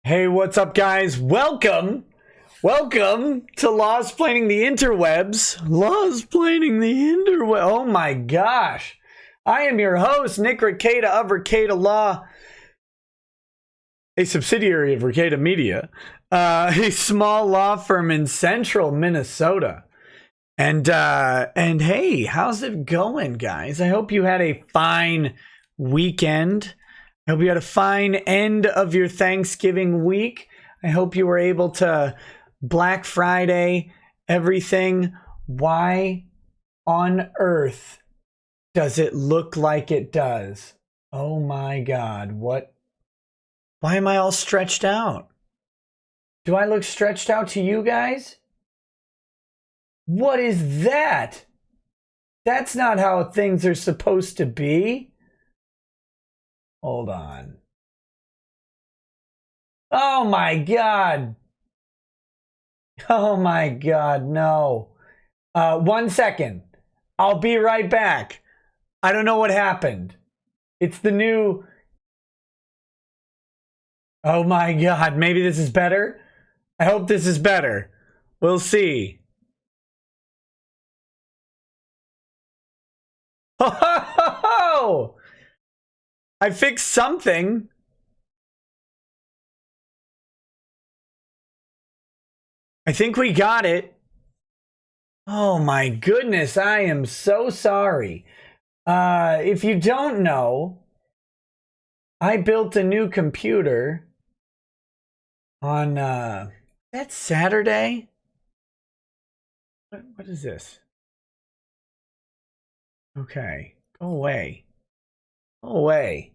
Hey, what's up, guys? Welcome to Lawsplaining the Interwebs. Lawsplaining the Interwebs. Oh my gosh. I am your host, Nick Rekieta of Rekieta Law, a subsidiary of Rekieta Media, a small law firm in central Minnesota. And hey, how's it going, guys? I hope you had a fine weekend. I hope you had a fine end of your Thanksgiving week. I hope you were able to Black Friday everything. Why on earth does it look like it does? Oh my God, what? Why am I all stretched out? Do I look stretched out to you guys? What is that? That's not how things are supposed to be. Hold on. Oh my God. Oh my God, no. 1 second. I'll be right back. I don't know what happened. It's the new... Oh my God, maybe this is better? I hope this is better. We'll see. Oh! I fixed something. I think we got it. Oh my goodness, I am so sorry. If you don't know, I built a new computer on that's Saturday. What is this? Okay, go away. Go away.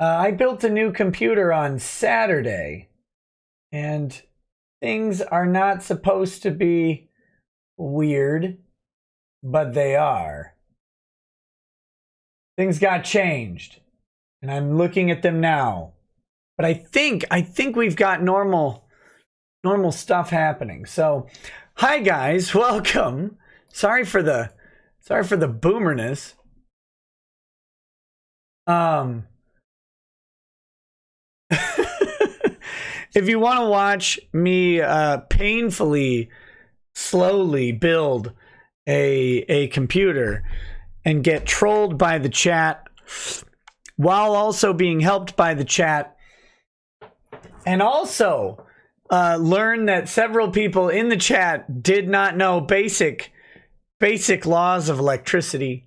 I built a new computer on Saturday, and things are not supposed to be weird, but they are. Things got changed, and I'm looking at them now. But I think we've got normal stuff happening. So, hi guys, welcome. Sorry for the boomerness. If you want to watch me painfully slowly build a computer and get trolled by the chat while also being helped by the chat, and also learn that several people in the chat did not know basic laws of electricity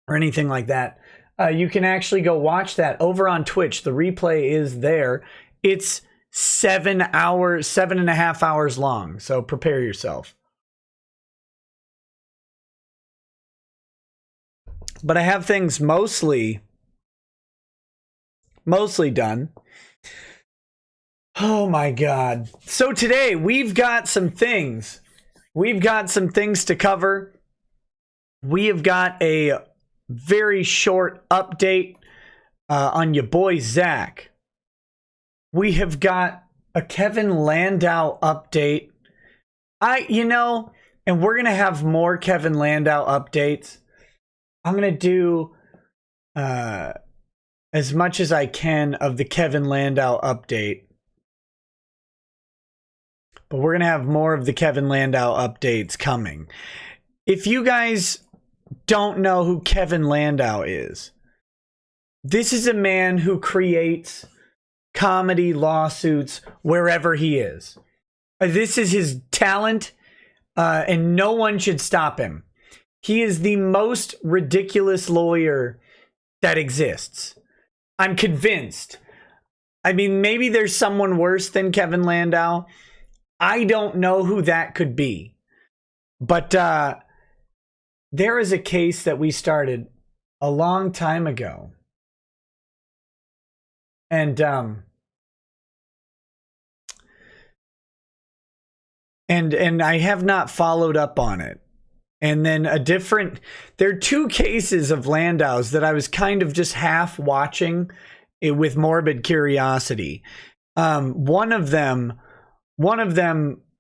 or anything like that, you can actually go watch that over on Twitch. The replay is there. It's 7.5 hours long. So prepare yourself. But I have things mostly done. Oh my God. So today we've got some things. We've got some things to cover. We have got a very short update on your boy Zach. We have got a Kevin Landau update. And we're going to have more Kevin Landau updates. I'm going to do as much as I can of the Kevin Landau update. But we're going to have more of the Kevin Landau updates coming. If you guys don't know who Kevin Landau is, this is a man who creates comedy lawsuits wherever he is. This is his talent, and no one should stop him. He is the most ridiculous lawyer that exists. I'm convinced. I mean, maybe there's someone worse than Kevin Landau. I don't know who that could be. But there is a case that we started a long time ago. And I have not followed up on it. And then there are two cases of Landau's that I was kind of just half watching it with morbid curiosity. One of them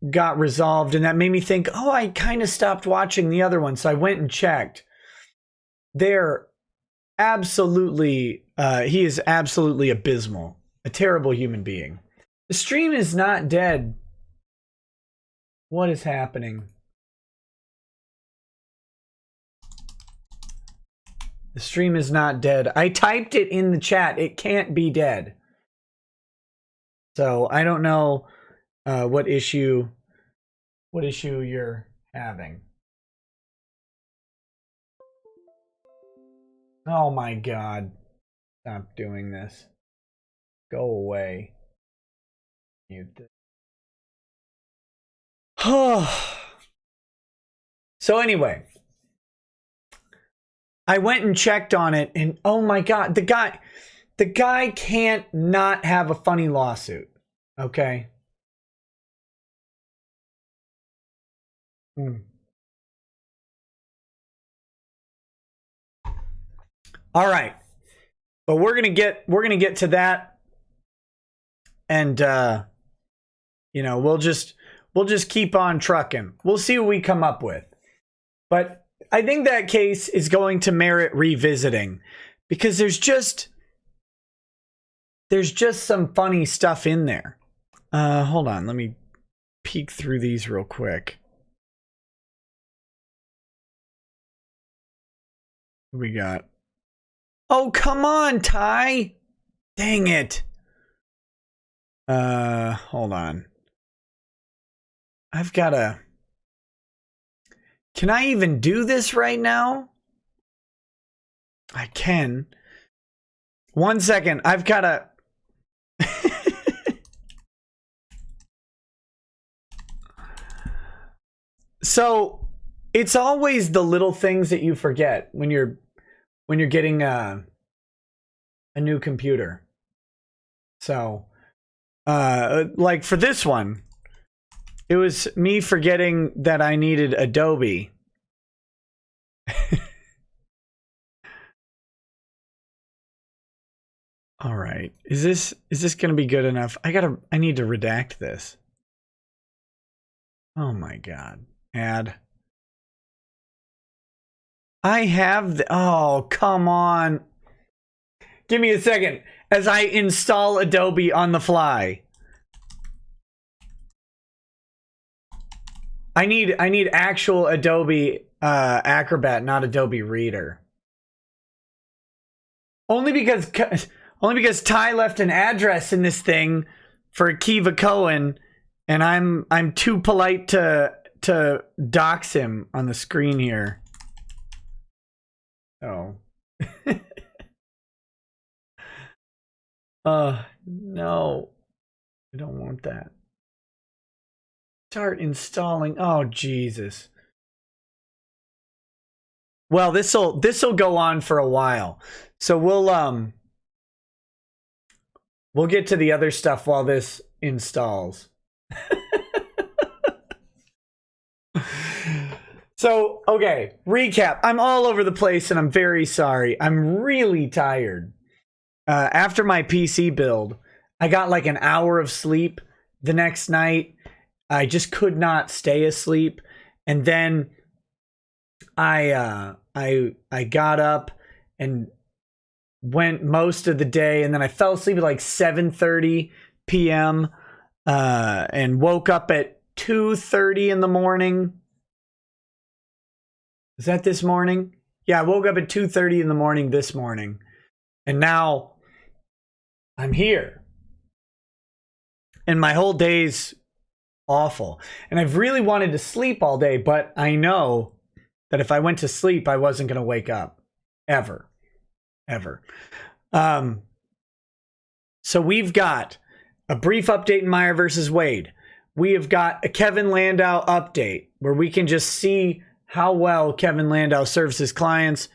got resolved, and that made me think, oh, I kind of stopped watching the other one. So I went and checked. They're absolutely, he is absolutely abysmal. a terrible human being. The stream is not dead. What is happening? The stream is not dead. I typed it in the chat. It can't be dead. So I don't know what issue you're having. Oh my God. Stop doing this. Go away. Mute this. So anyway, I went and checked on it, and oh my God, the guy can't not have a funny lawsuit. Okay. All right. But we're gonna get to that, and you know, we'll just keep on trucking. We'll see what we come up with. But I think that case is going to merit revisiting, because there's just some funny stuff in there. Hold on, let me peek through these real quick. What we got? Oh, come on, Ty. Dang it. Hold on. I've got to... Can I even do this right now? I can. 1 second. I've got to... So, it's always the little things that you forget when you're getting a new computer. So, like for this one, it was me forgetting that I needed Adobe. All right. Is this going to be good enough? I need to redact this. Oh my God. Add. I have the, oh, come on. Give me a second as I install Adobe on the fly. I need actual Adobe Acrobat, not Adobe Reader. Only because Ty left an address in this thing for Akiva Cohen, and I'm too polite to dox him on the screen here. Oh. No. I don't want that. Start installing. Oh, Jesus. Well, this'll go on for a while. So we'll get to the other stuff while this installs. So, okay, recap. I'm all over the place and I'm very sorry. I'm really tired. After my PC build, I got like an hour of sleep the next night. I just could not stay asleep. And then I got up and went most of the day, and then I fell asleep at like 7:30 p.m. And woke up at 2:30 in the morning. Is that this morning? Yeah, I woke up at 2:30 in the morning this morning. And now I'm here. And my whole day's awful. And I've really wanted to sleep all day, but I know that if I went to sleep, I wasn't going to wake up. Ever. So we've got a brief update in Meyer versus Waid. We have got a Kevin Landau update where we can just see how well Kevin Landau serves his clients.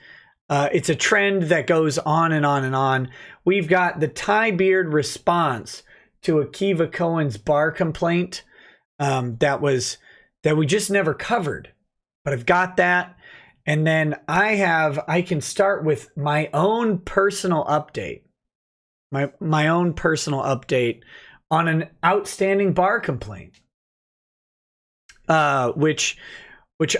It's a trend that goes on and on and on. We've got the Ty Beard response to Akiva Cohen's bar complaint that we just never covered. But I've got that. And then I can start with my own personal update. My own personal update on an outstanding bar complaint. Which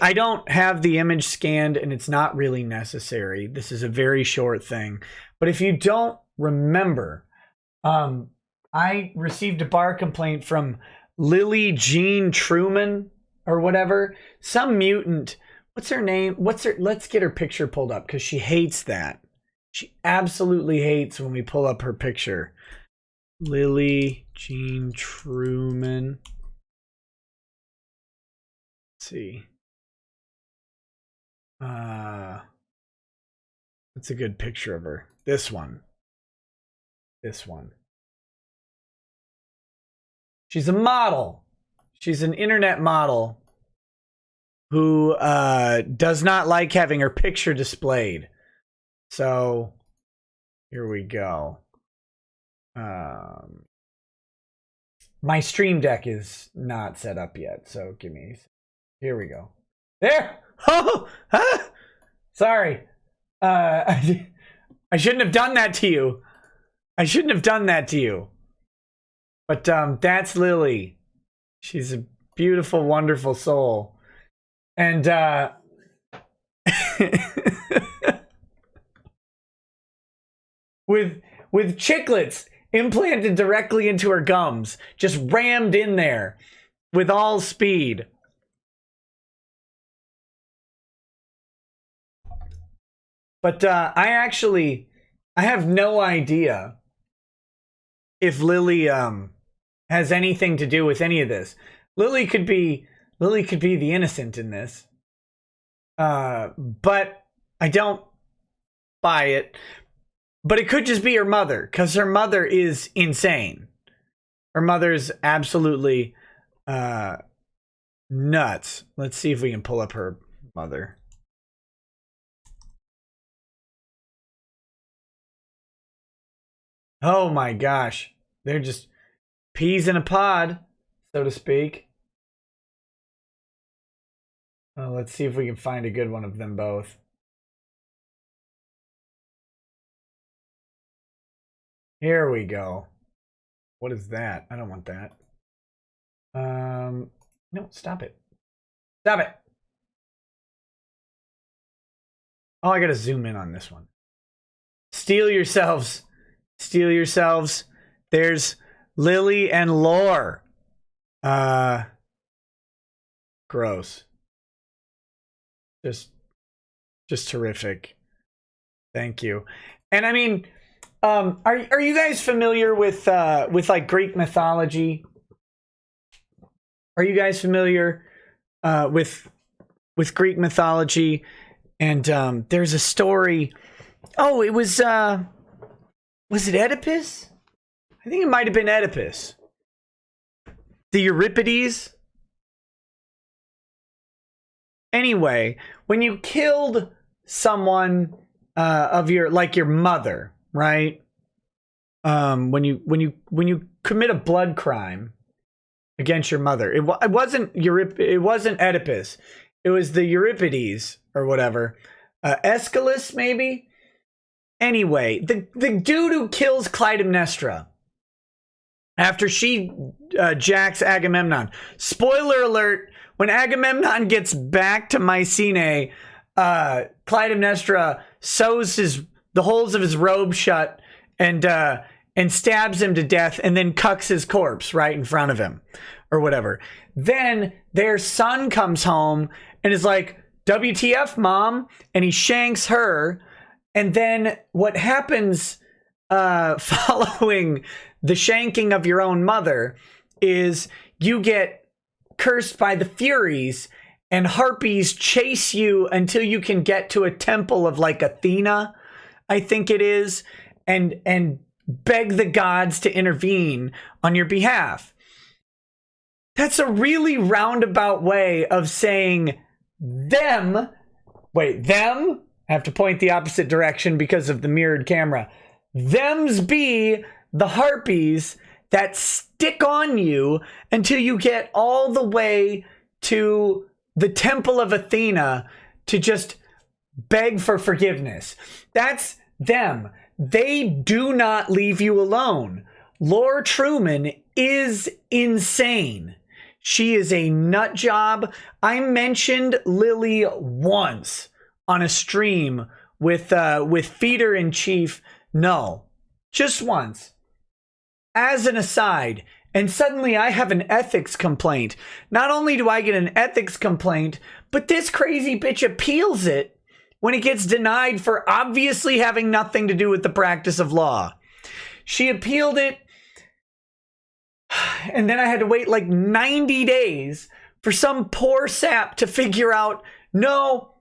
I don't have the image scanned, and it's not really necessary. This is a very short thing. But if you don't remember, I received a bar complaint from Lily Jean Truman or whatever. Some mutant. What's her name? Let's get her picture pulled up because she hates that. She absolutely hates when we pull up her picture. Lily Jean Truman. Let's see. That's a good picture of her. This one. This one. She's a model. She's an internet model who does not like having her picture displayed. So here we go. My Stream Deck is not set up yet, so give me. Here we go. There. Oh, sorry. I shouldn't have done that to you. I shouldn't have done that to you. But that's Lily. She's a beautiful, wonderful soul. And with chiclets implanted directly into her gums, just rammed in there with all speed. But I have no idea if Lily has anything to do with any of this. Lily could be the innocent in this. But I don't buy it. But it could just be her mother, because her mother is insane. Her mother's absolutely nuts. Let's see if we can pull up her mother. Oh my gosh. They're just peas in a pod, so to speak. Let's see if we can find a good one of them both. Here we go. What is that? I don't want that. No, stop it. Stop it. Oh, I gotta zoom in on this one. Steel yourselves. Steel yourselves. There's Lily and Lore. Gross. Just terrific. Thank you. And I mean, are you guys familiar with like Greek mythology? Are you guys familiar with Greek mythology? And there's a story. Oh, it was it Oedipus? I think it might have been Oedipus. The Euripides. Anyway, when you killed someone of your mother, right? When you commit a blood crime against your mother, it wasn't Oedipus. It was the Euripides or whatever. Aeschylus, maybe. Anyway, the dude who kills Clytemnestra after she jacks Agamemnon. Spoiler alert, when Agamemnon gets back to Mycenae, Clytemnestra sews the holes of his robe shut and stabs him to death and then cucks his corpse right in front of him or whatever. Then their son comes home and is like, WTF, mom? And he shanks her. And then what happens following the shanking of your own mother is you get cursed by the Furies, and harpies chase you until you can get to a temple of like Athena, I think it is, and beg the gods to intervene on your behalf. That's a really roundabout way of saying them. I have to point the opposite direction because of the mirrored camera. Thems be the harpies that stick on you until you get all the way to the temple of Athena to just beg for forgiveness. That's them. They do not leave you alone. Lore Truman is insane. She is a nut job. I mentioned Lily once on a stream with Feeder in Chief. No, just once. as an aside, and suddenly I have an ethics complaint. Not only do I get an ethics complaint, but this crazy bitch appeals it when it gets denied for obviously having nothing to do with the practice of law. She appealed it, and then I had to wait like 90 days for some poor sap to figure out, no,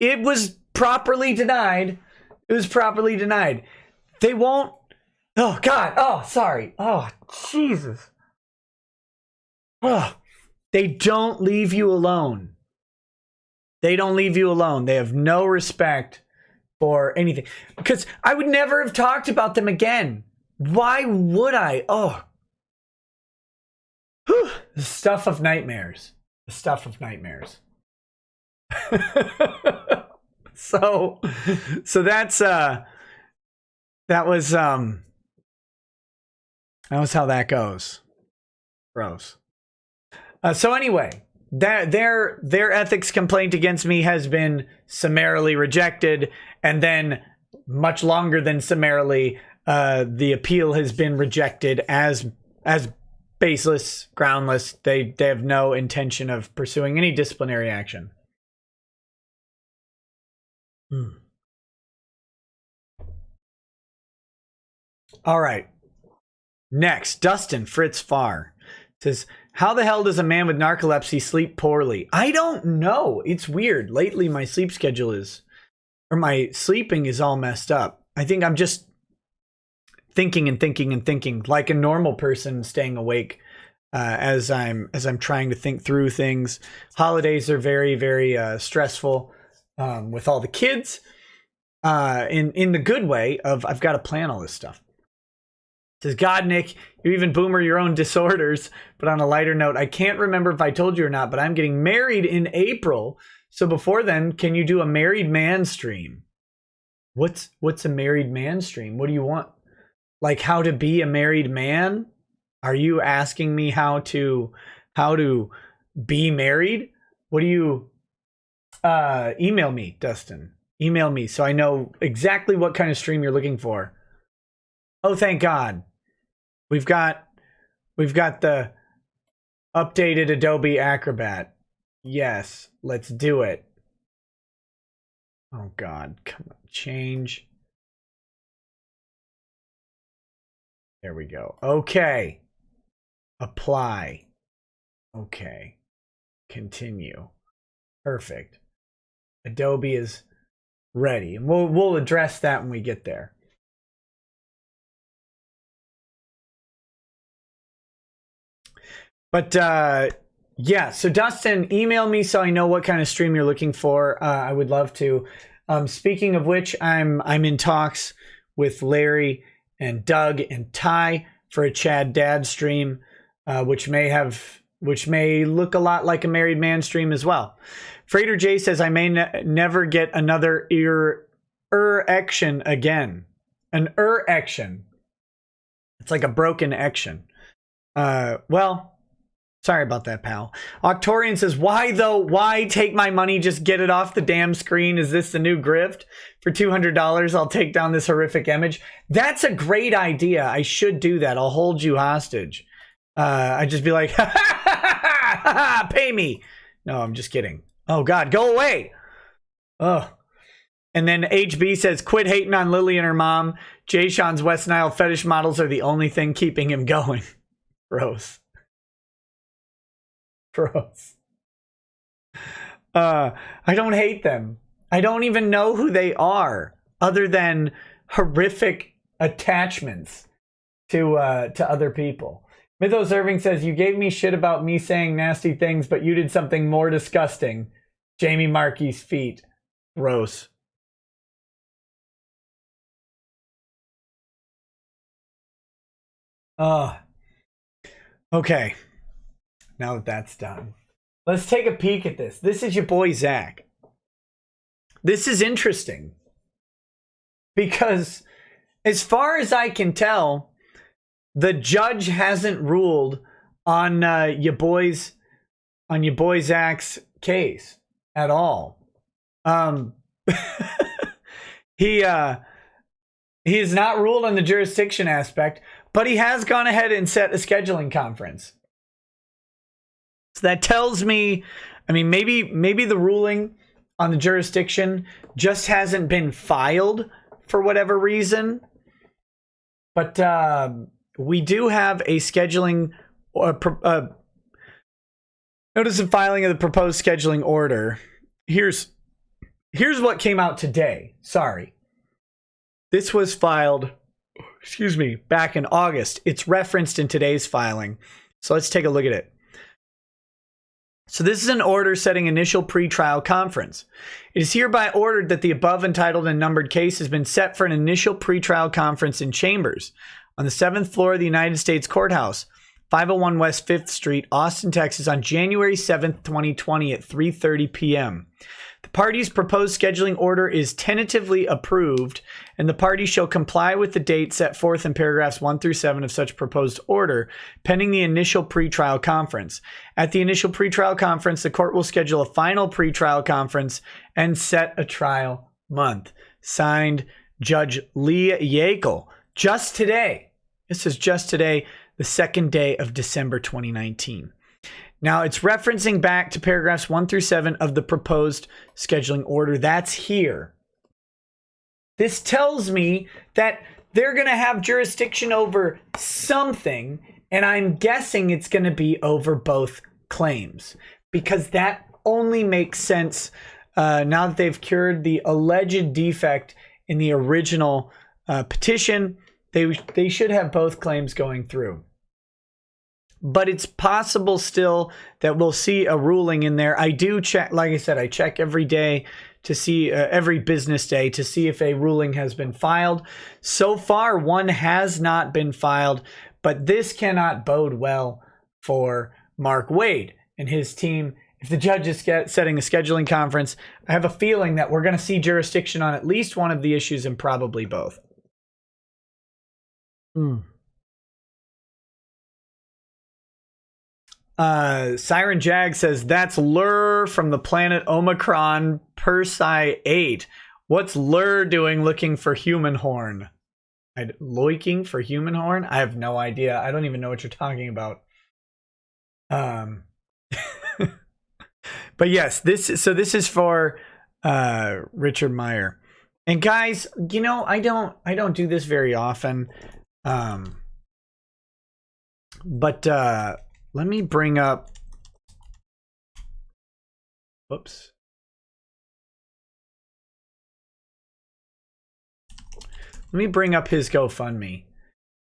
it was properly denied. It was properly denied. They won't. Oh, God. Oh, sorry. Oh, Jesus. Oh, they don't leave you alone. They don't leave you alone. They have no respect for anything. Because I would never have talked about them again. Why would I? Oh. Whew. The stuff of nightmares. The stuff of nightmares. So that's that was how that goes. Gross. So anyway, their ethics complaint against me has been summarily rejected, and then much longer than summarily, the appeal has been rejected as baseless, groundless. They have no intention of pursuing any disciplinary action. All right. Next, Dustin Fritz Farr says, how the hell does a man with narcolepsy sleep poorly? I don't know. It's weird. Lately, my sleep schedule my sleeping is all messed up. I think I'm just thinking and thinking and thinking like a normal person, staying awake as I'm trying to think through things. Holidays are very, very stressful with all the kids in the good way of I've got to plan all this stuff. Says, God, Nick, you even boomer your own disorders. But on a lighter note, I can't remember if I told you or not, but I'm getting married in April. So before then, can you do a married man stream? What's a married man stream? What do you want? Like how to be a married man? Are you asking me how to be married? What do you email me, Dustin? Email me so I know exactly what kind of stream you're looking for. Oh, thank God. We've got the updated Adobe Acrobat. Yes, let's do it. Oh God, come on, change. There we go. Okay. Apply. Okay. Continue. Perfect. Adobe is ready. And we'll address that when we get there. But yeah, so Dustin, email me so I know what kind of stream you're looking for. I would love to. Speaking of which, I'm in talks with Larry and Doug and Ty for a Chad Dad stream, which may look a lot like a married man stream as well. Freighter J says I may never get another erection again. An erection. It's like a broken erection. Well, sorry about that, pal. Octorian says, why though? Why take my money? Just get it off the damn screen. Is this the new grift? For $200, I'll take down this horrific image. That's a great idea. I should do that. I'll hold you hostage. I'd just be like, pay me. No, I'm just kidding. Oh, God, go away. Oh. And then HB says, quit hating on Lily and her mom. Jay Sean's West Nile fetish models are the only thing keeping him going. Gross. Gross. I don't hate them. I don't even know who they are, other than horrific attachments to other people. Mythos Irving says, you gave me shit about me saying nasty things, but you did something more disgusting. Jamie Markey's feet. Gross. Okay. Now that that's done, let's take a peek at this. This is your boy, Zach. This is interesting because as far as I can tell, the judge hasn't ruled on your boy Zach's case at all. He has not ruled on the jurisdiction aspect, But he has gone ahead and set a scheduling conference. So that tells me, I mean, maybe the ruling on the jurisdiction just hasn't been filed for whatever reason. But we do have a scheduling notice of filing of the proposed scheduling order. Here's what came out today. Sorry. This was filed, back in August. It's referenced in today's filing. So let's take a look at it. So this is an order setting initial pretrial conference. It is hereby ordered that the above entitled and numbered case has been set for an initial pretrial conference in chambers on the 7th floor of the United States Courthouse, 501 West 5th Street, Austin, Texas, on January 7th, 2020 at 3:30 p.m. The party's proposed scheduling order is tentatively approved, and the party shall comply with the date set forth in paragraphs 1 through 7 of such proposed order, pending the initial pretrial conference. At the initial pretrial conference, the court will schedule a final pretrial conference and set a trial month. Signed, Judge Lee Yackel. Just today. This is just today, the 2nd day of December 2019. Now, it's referencing back to paragraphs 1 through 7 of the proposed scheduling order. That's here. This tells me that they're going to have jurisdiction over something, and I'm guessing it's going to be over both claims, because that only makes sense now that they've cured the alleged defect in the original petition. They should have both claims going through. But it's possible still that we'll see a ruling in there. I do check, like I said, I check every day to see, every business day to see if a ruling has been filed. So far, one has not been filed, but this cannot bode well for Mark Waid and his team. If the judge is setting a scheduling conference, I have a feeling that we're going to see jurisdiction on at least one of the issues and probably both. Siren Jag says, that's Lur from the planet Omicron Persei 8. What's Lur doing looking for human horn? Loiking for human horn? I have no idea. I don't even know what you're talking about. But yes, this is for Richard Meyer. And guys, you know, I don't do this very often. But let me bring up, whoops. Let me bring up his GoFundMe.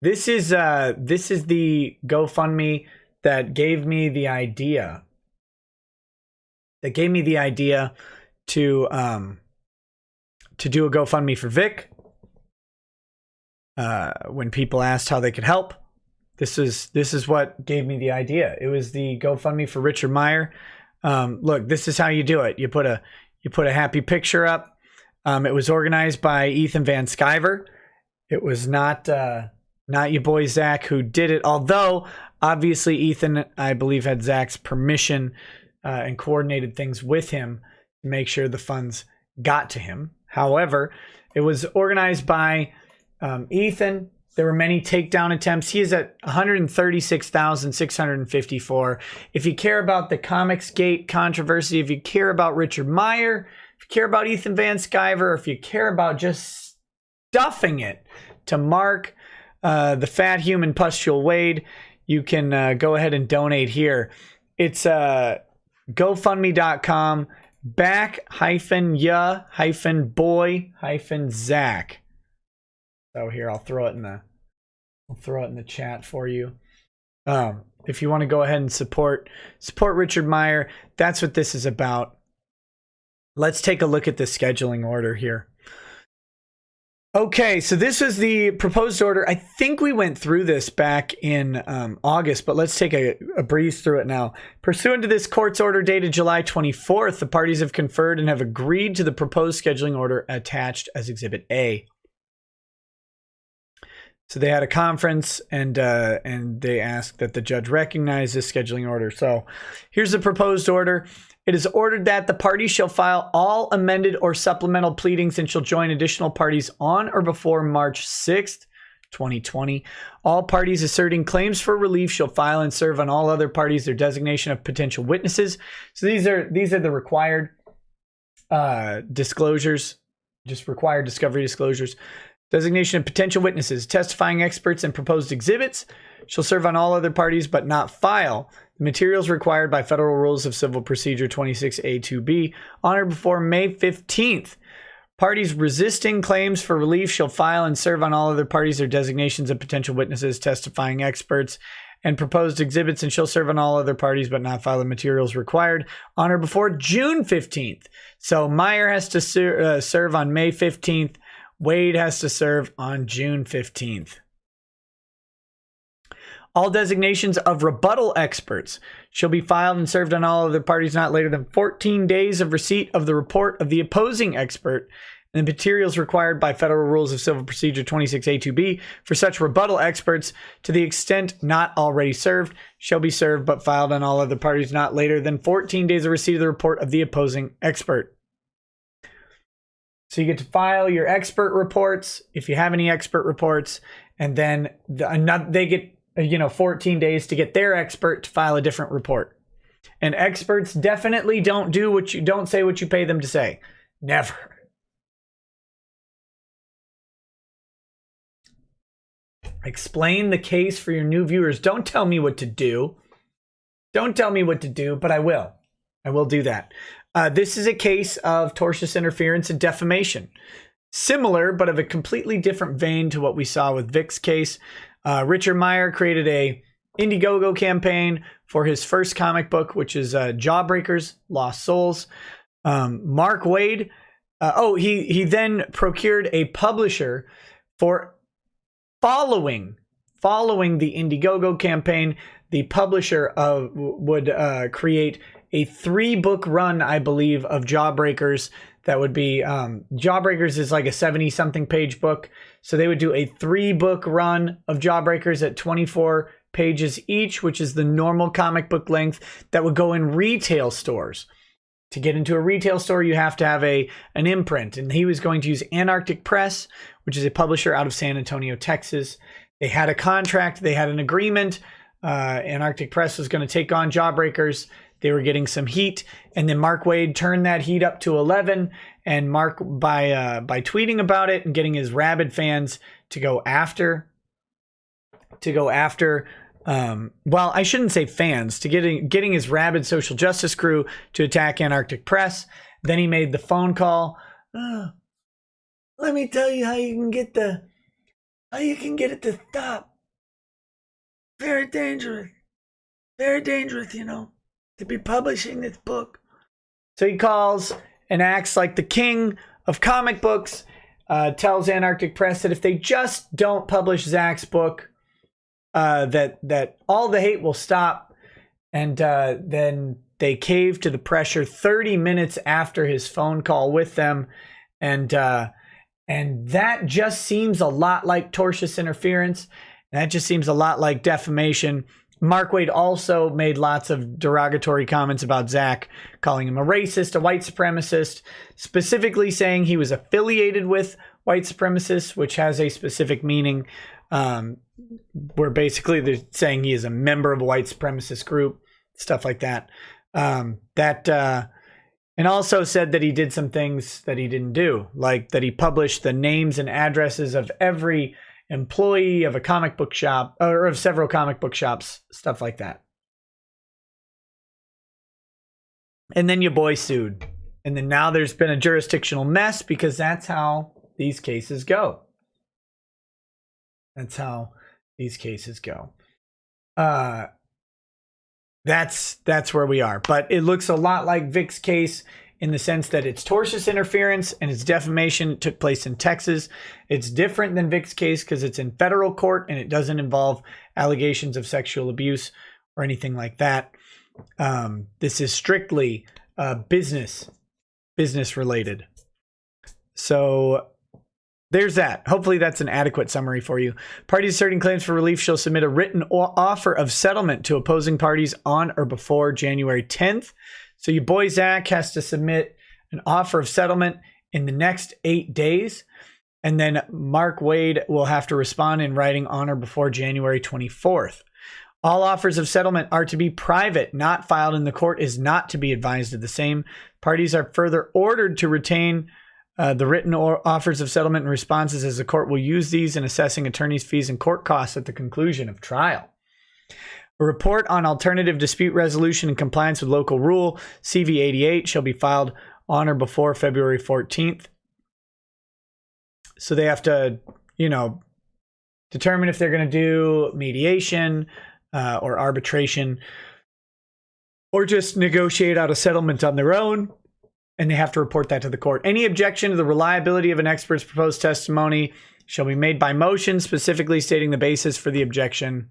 This is the GoFundMe that gave me the idea. That gave me the idea to do a GoFundMe for Vic. When people asked how they could help. This is what gave me the idea. It was the GoFundMe for Richard Meyer. Look, this is how you do it. You put a happy picture up. It was organized by Ethan Van Sciver. It was not your boy Zach who did it. Although obviously Ethan, I believe, had Zach's permission and coordinated things with him to make sure the funds got to him. However, it was organized by Ethan. There were many takedown attempts. He is at 136,654. If you care about the Comicsgate controversy, if you care about Richard Meyer, if you care about Ethan Van Sciver, if you care about just stuffing it to Mark, the fat human pustule Waid, you can go ahead and donate here. It's GoFundMe.com back-ya-boy-Zach. So here, I'll throw it in the chat for you. If you want to go ahead and support Richard Meyer, that's what this is about. Let's take a look at the scheduling order here. Okay, so this is the proposed order. I think we went through this back in August, but let's take a breeze through it now. Pursuant to this court's order dated July 24th, the parties have conferred and have agreed to the proposed scheduling order attached as Exhibit A. So they had a conference and they asked that the judge recognize this scheduling order. So here's the proposed order. It is ordered that the parties shall file all amended or supplemental pleadings and shall join additional parties on or before March 6th, 2020. All parties asserting claims for relief shall file and serve on all other parties their designation of potential witnesses. So these are the required disclosures, just required discovery disclosures. Designation of potential witnesses, testifying experts, and proposed exhibits shall serve on all other parties but not file the materials required by Federal Rules of Civil Procedure 26A2B on or before May 15th. Parties resisting claims for relief shall file and serve on all other parties their designations of potential witnesses, testifying experts, and proposed exhibits, and shall serve on all other parties but not file the materials required on or before June 15th. So Meyer has to serve on May 15th. Waid has to serve on June 15th. All designations of rebuttal experts shall be filed and served on all other parties not later than 14 days of receipt of the report of the opposing expert and the materials required by Federal Rules of Civil Procedure 26A2B for such rebuttal experts, to the extent not already served, shall be served but filed on all other parties not later than 14 days of receipt of the report of the opposing expert. So you get to file your expert reports, if you have any expert reports, and then they get 14 days to get their expert to file a different report. And experts definitely don't say what you pay them to say. Never. Explain the case for your new viewers. Don't tell me what to do. Don't tell me what to do, but I will. I will do that. This is a case of tortious interference and defamation. Similar, but of a completely different vein to what we saw with Vic's case. Richard Meyer created a Indiegogo campaign for his first comic book, which is Jawbreakers, Lost Souls. Mark Waid, he then procured a publisher for following the Indiegogo campaign. The publisher would create a 3-book run, I believe, of Jawbreakers. That would be, Jawbreakers is like a 70-something page book. So they would do a 3-book run of Jawbreakers at 24 pages each, which is the normal comic book length, that would go in retail stores. To get into a retail store, you have to have an imprint. And he was going to use Antarctic Press, which is a publisher out of San Antonio, Texas. They had a contract. They had an agreement. Antarctic Press was going to take on Jawbreakers. They were getting some heat, and then Mark Waid turned that heat up to 11. And Mark, by tweeting about it and getting his rabid fans to go after. Well, I shouldn't say fans, to getting his rabid social justice crew to attack Antarctic Press. Then he made the phone call. Let me tell you how you can get it to stop. Very dangerous, to be publishing this book. So he calls and acts like the king of comic books, tells Antarctic Press that if they just don't publish Zach's book, that all the hate will stop. And then they cave to the pressure 30 minutes after his phone call with them. And that just seems a lot like tortious interference. That just seems a lot like defamation. Mark Waid also made lots of derogatory comments about Zach, calling him a racist, a white supremacist, specifically saying he was affiliated with white supremacists, which has a specific meaning, where basically they're saying he is a member of a white supremacist group, stuff like that. And also said that he did some things that he didn't do, like that he published the names and addresses of every employee of a comic book shop, or of several comic book shops, stuff like that. And then your boy sued. And then now there's been a jurisdictional mess, because that's how these cases go. That's how these cases go. That's where we are. But it looks a lot like Vic's case, in the sense that it's tortious interference and it's defamation. It took place in Texas. It's different than Vic's case because it's in federal court and it doesn't involve allegations of sexual abuse or anything like that. This is strictly business related. So there's that. Hopefully that's an adequate summary for you. Parties asserting claims for relief shall submit a written offer of settlement to opposing parties on or before January 10th. So your boy Zach has to submit an offer of settlement in the next 8 days. And then Mark Waid will have to respond in writing on or before January 24th. All offers of settlement are to be private, not filed in the court is not to be advised of the same. Parties are further ordered to retain the written offers of settlement and responses, as the court will use these in assessing attorneys' fees and court costs at the conclusion of trial. A report on alternative dispute resolution in compliance with local rule CV88 shall be filed on or before February 14th. So they have to, determine if they're going to do mediation or arbitration or just negotiate out a settlement on their own. And they have to report that to the court. Any objection to the reliability of an expert's proposed testimony shall be made by motion, specifically stating the basis for the objection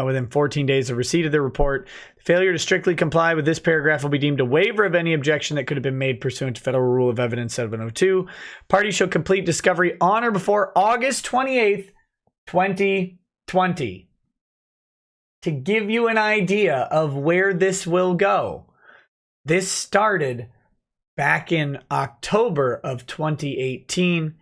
within 14 days of receipt of the report. Failure to strictly comply with this paragraph will be deemed a waiver of any objection that could have been made pursuant to Federal Rule of Evidence 702. Parties shall complete discovery on or before August 28th, 2020. To give you an idea of where this will go, this started back in October of 2018,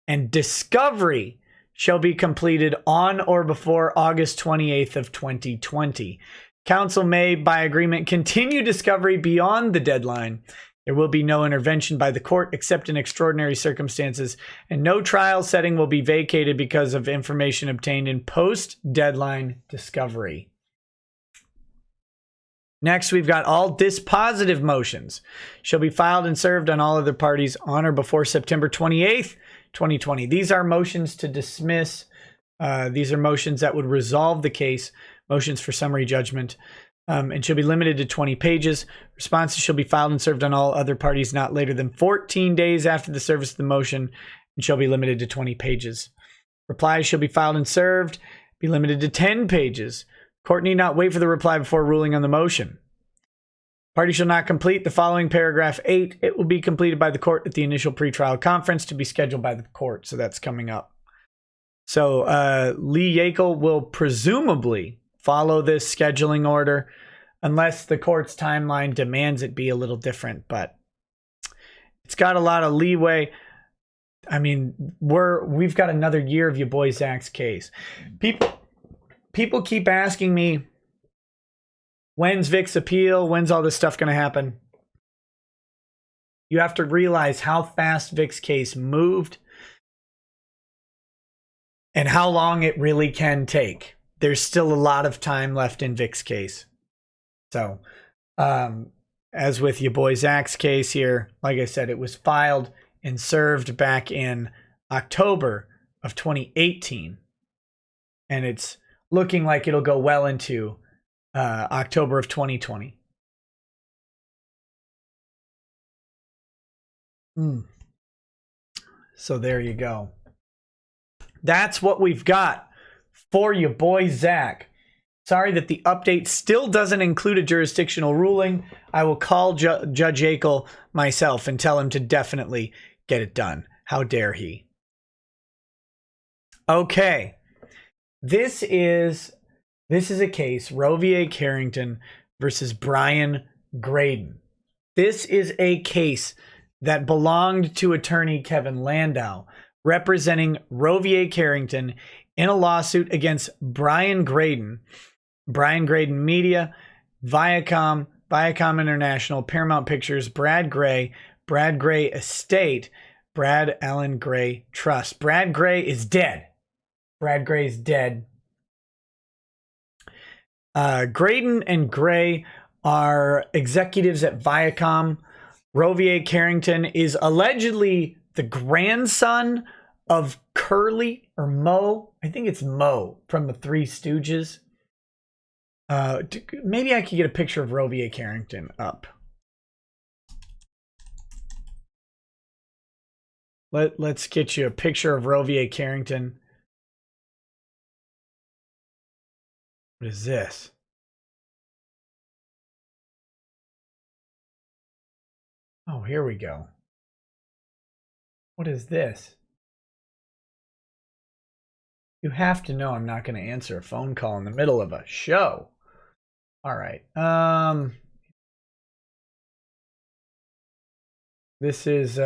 and discovery shall be completed on or before August 28th of 2020. Counsel may, by agreement, continue discovery beyond the deadline. There will be no intervention by the court except in extraordinary circumstances, and no trial setting will be vacated because of information obtained in post-deadline discovery. Next, we've got all dispositive motions shall be filed and served on all other parties on or before September 28th, 2020. These are motions to dismiss. These are motions that would resolve the case, motions for summary judgment, and shall be limited to 20 pages. Responses shall be filed and served on all other parties not later than 14 days after the service of the motion and shall be limited to 20 pages. Replies shall be filed and served, be limited to 10 pages. Court need not wait for the reply before ruling on the motion. Party shall not complete the following paragraph 8. It will be completed by the court at the initial pretrial conference to be scheduled by the court. So that's coming up. So Lee Yackel will presumably follow this scheduling order unless the court's timeline demands it be a little different. But it's got a lot of leeway. I mean, we've got another year of your boy Zach's case. People keep asking me, when's Vic's appeal? When's all this stuff going to happen? You have to realize how fast Vic's case moved and how long it really can take. There's still a lot of time left in Vic's case. So, as with your boy Zach's case here, like I said, it was filed and served back in October of 2018. And it's looking like it'll go well into October of 2020. So there you go. That's what we've got for you, boy Zach. Sorry that the update still doesn't include a jurisdictional ruling. I will call Judge Yackel myself and tell him to definitely get it done. How dare he? Okay. This is a case, Rovier Carrington versus Brian Graydon. This is a case that belonged to attorney Kevin Landau, representing Rovier Carrington in a lawsuit against Brian Graydon Media, Viacom International, Paramount Pictures, Brad Gray Estate, Brad Allen Gray Trust. Brad Gray is dead. Brad Gray's dead. Graydon and Gray are executives at Viacom. Rovier Carrington is allegedly the grandson of Curly or Mo. I think it's Mo from the Three Stooges. Maybe I could get a picture of Rovier Carrington up. Let's get you a picture of Rovier Carrington. What is this? Oh, here we go. What is this? You have to know I'm not going to answer a phone call in the middle of a show. All right. This is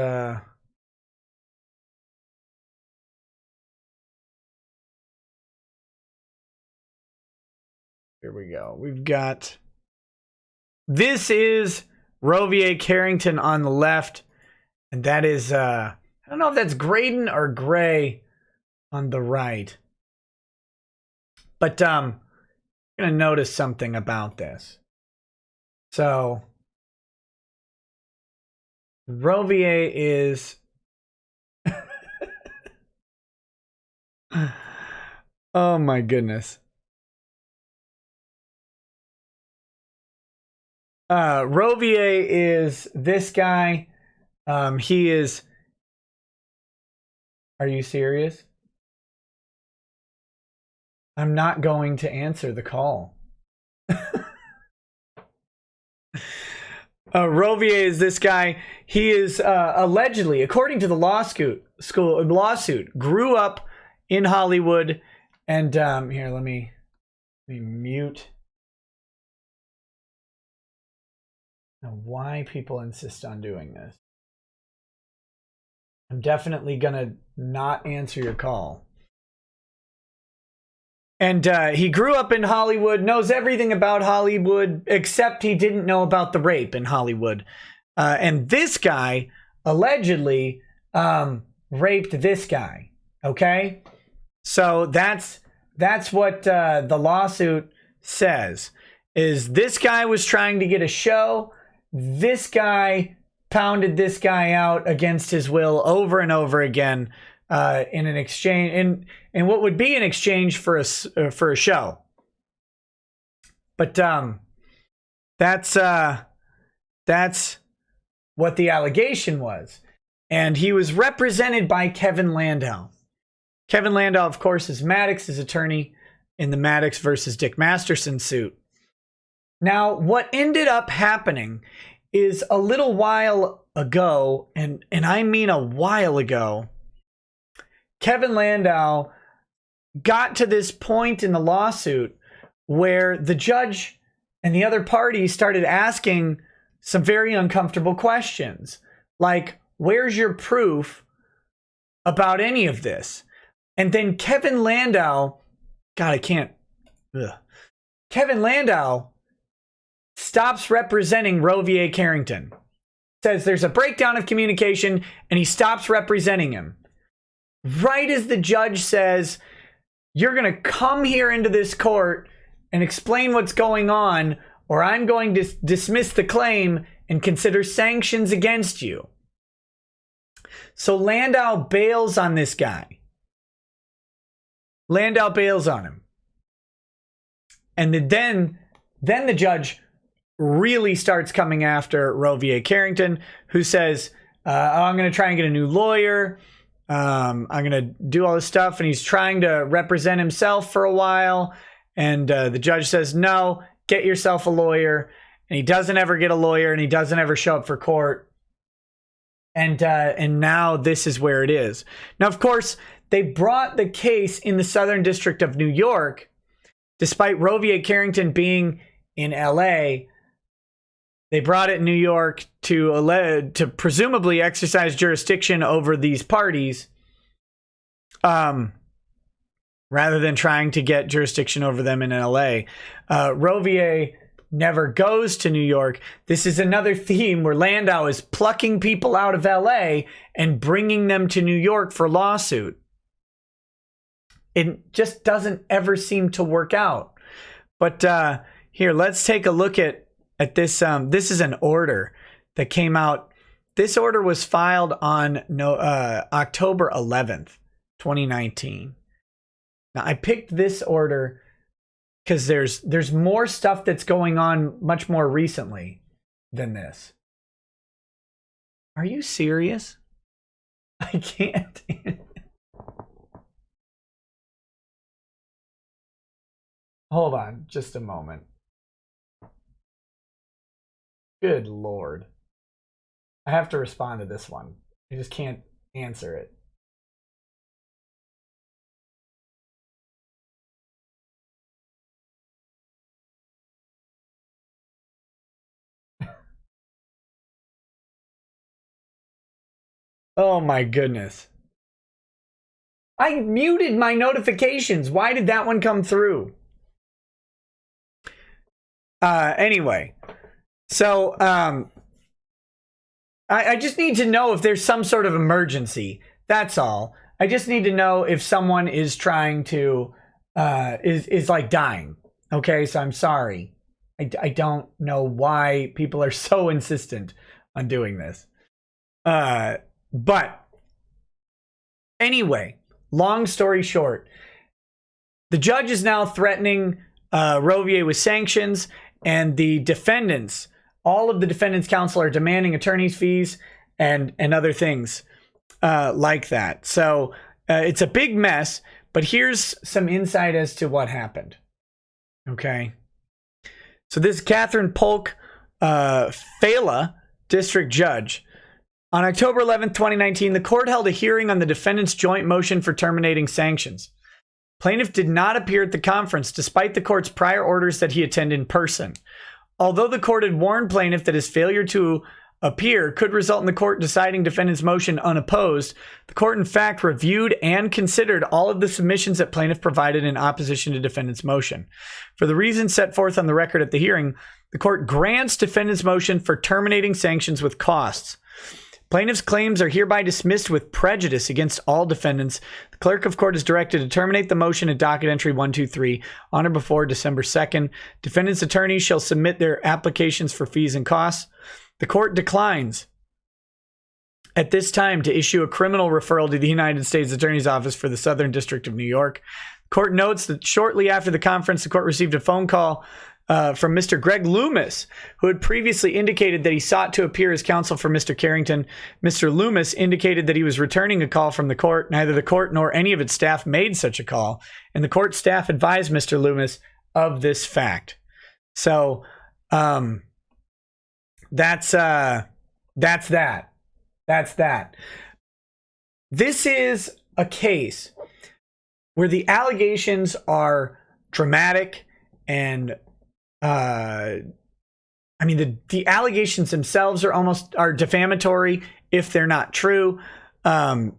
Here we go. We've got... This is Rovier Carrington on the left. And that is, I don't know if that's Graydon or Gray on the right. But I'm going to notice something about this. So, Rovier is... Oh my goodness. Rovier is this guy. He is... Are you serious? I'm not going to answer the call. Rovier is this guy. He is allegedly, according to the lawsuit, grew up in Hollywood. And here, let me mute. Now, why people insist on doing this? I'm definitely gonna not answer your call. And he grew up in Hollywood, knows everything about Hollywood, except he didn't know about the rape in Hollywood. And this guy allegedly raped this guy. Okay, so that's what the lawsuit says. Is this guy was trying to get a show? This guy pounded this guy out against his will over and over again in an exchange, in what would be an exchange for a show. But that's what the allegation was, and he was represented by Kevin Landau. Kevin Landau, of course, is Maddox's attorney in the Maddox versus Dick Masterson suit. Now, what ended up happening is a little while ago, and I mean a while ago, Kevin Landau got to this point in the lawsuit where the judge and the other party started asking some very uncomfortable questions. Like, where's your proof about any of this? And then Kevin Landau, God, I can't. Ugh. Kevin Landau stops representing Rovier Carrington. Says there's a breakdown of communication, and he stops representing him. Right as the judge says, you're going to come here into this court and explain what's going on, or I'm going to dismiss the claim and consider sanctions against you. So Landau bails on this guy. Landau bails on him. And then the judge really starts coming after Rovier Carrington, who says, I'm going to try and get a new lawyer. I'm going to do all this stuff. And he's trying to represent himself for a while. And the judge says, no, get yourself a lawyer. And he doesn't ever get a lawyer, and he doesn't ever show up for court. And now this is where it is. Now, of course, they brought the case in the Southern District of New York, despite Rovier Carrington being in LA. They brought it in New York to presumably exercise jurisdiction over these parties, rather than trying to get jurisdiction over them in LA. Rovier never goes to New York. This is another theme where Landau is plucking people out of LA and bringing them to New York for lawsuit. It just doesn't ever seem to work out. But here, let's take a look at this. This is an order that came out. This order was filed on October 11th, 2019. Now, I picked this order because there's more stuff that's going on much more recently than this. Are you serious? I can't. Hold on just a moment. Good Lord. I have to respond to this one. I just can't answer it. Oh my goodness. I muted my notifications. Why did that one come through? Anyway, so I just need to know if there's some sort of emergency. That's all. I just need to know if someone is trying to is like dying. Okay, so I'm sorry. I don't know why people are so insistent on doing this. But anyway, long story short, the judge is now threatening Rovier with sanctions, and the defendants, all of the defendants' counsel, are demanding attorney's fees and other things like that. So it's a big mess, but here's some insight as to what happened. Okay. So this is Catherine Polk Fela, district judge. On October 11th, 2019, the court held a hearing on the defendant's joint motion for terminating sanctions. Plaintiff did not appear at the conference, despite the court's prior orders that he attend in person. Although the court had warned plaintiff that his failure to appear could result in the court deciding defendant's motion unopposed, the court in fact reviewed and considered all of the submissions that plaintiff provided in opposition to defendant's motion. For the reasons set forth on the record at the hearing, the court grants defendant's motion for terminating sanctions with costs. Plaintiff's claims are hereby dismissed with prejudice against all defendants. The clerk of court is directed to terminate the motion at docket entry 123 on or before December 2nd. Defendant's attorneys shall submit their applications for fees and costs. The court declines at this time to issue a criminal referral to the United States Attorney's Office for the Southern District of New York. The court notes that shortly after the conference, the court received a phone call from Mr. Greg Loomis, who had previously indicated that he sought to appear as counsel for Mr. Carrington. Mr. Loomis indicated that he was returning a call from the court. Neither the court nor any of its staff made such a call, and the court staff advised Mr. Loomis of this fact. So, that's that. This is a case where the allegations are dramatic and the allegations themselves are defamatory if they're not true.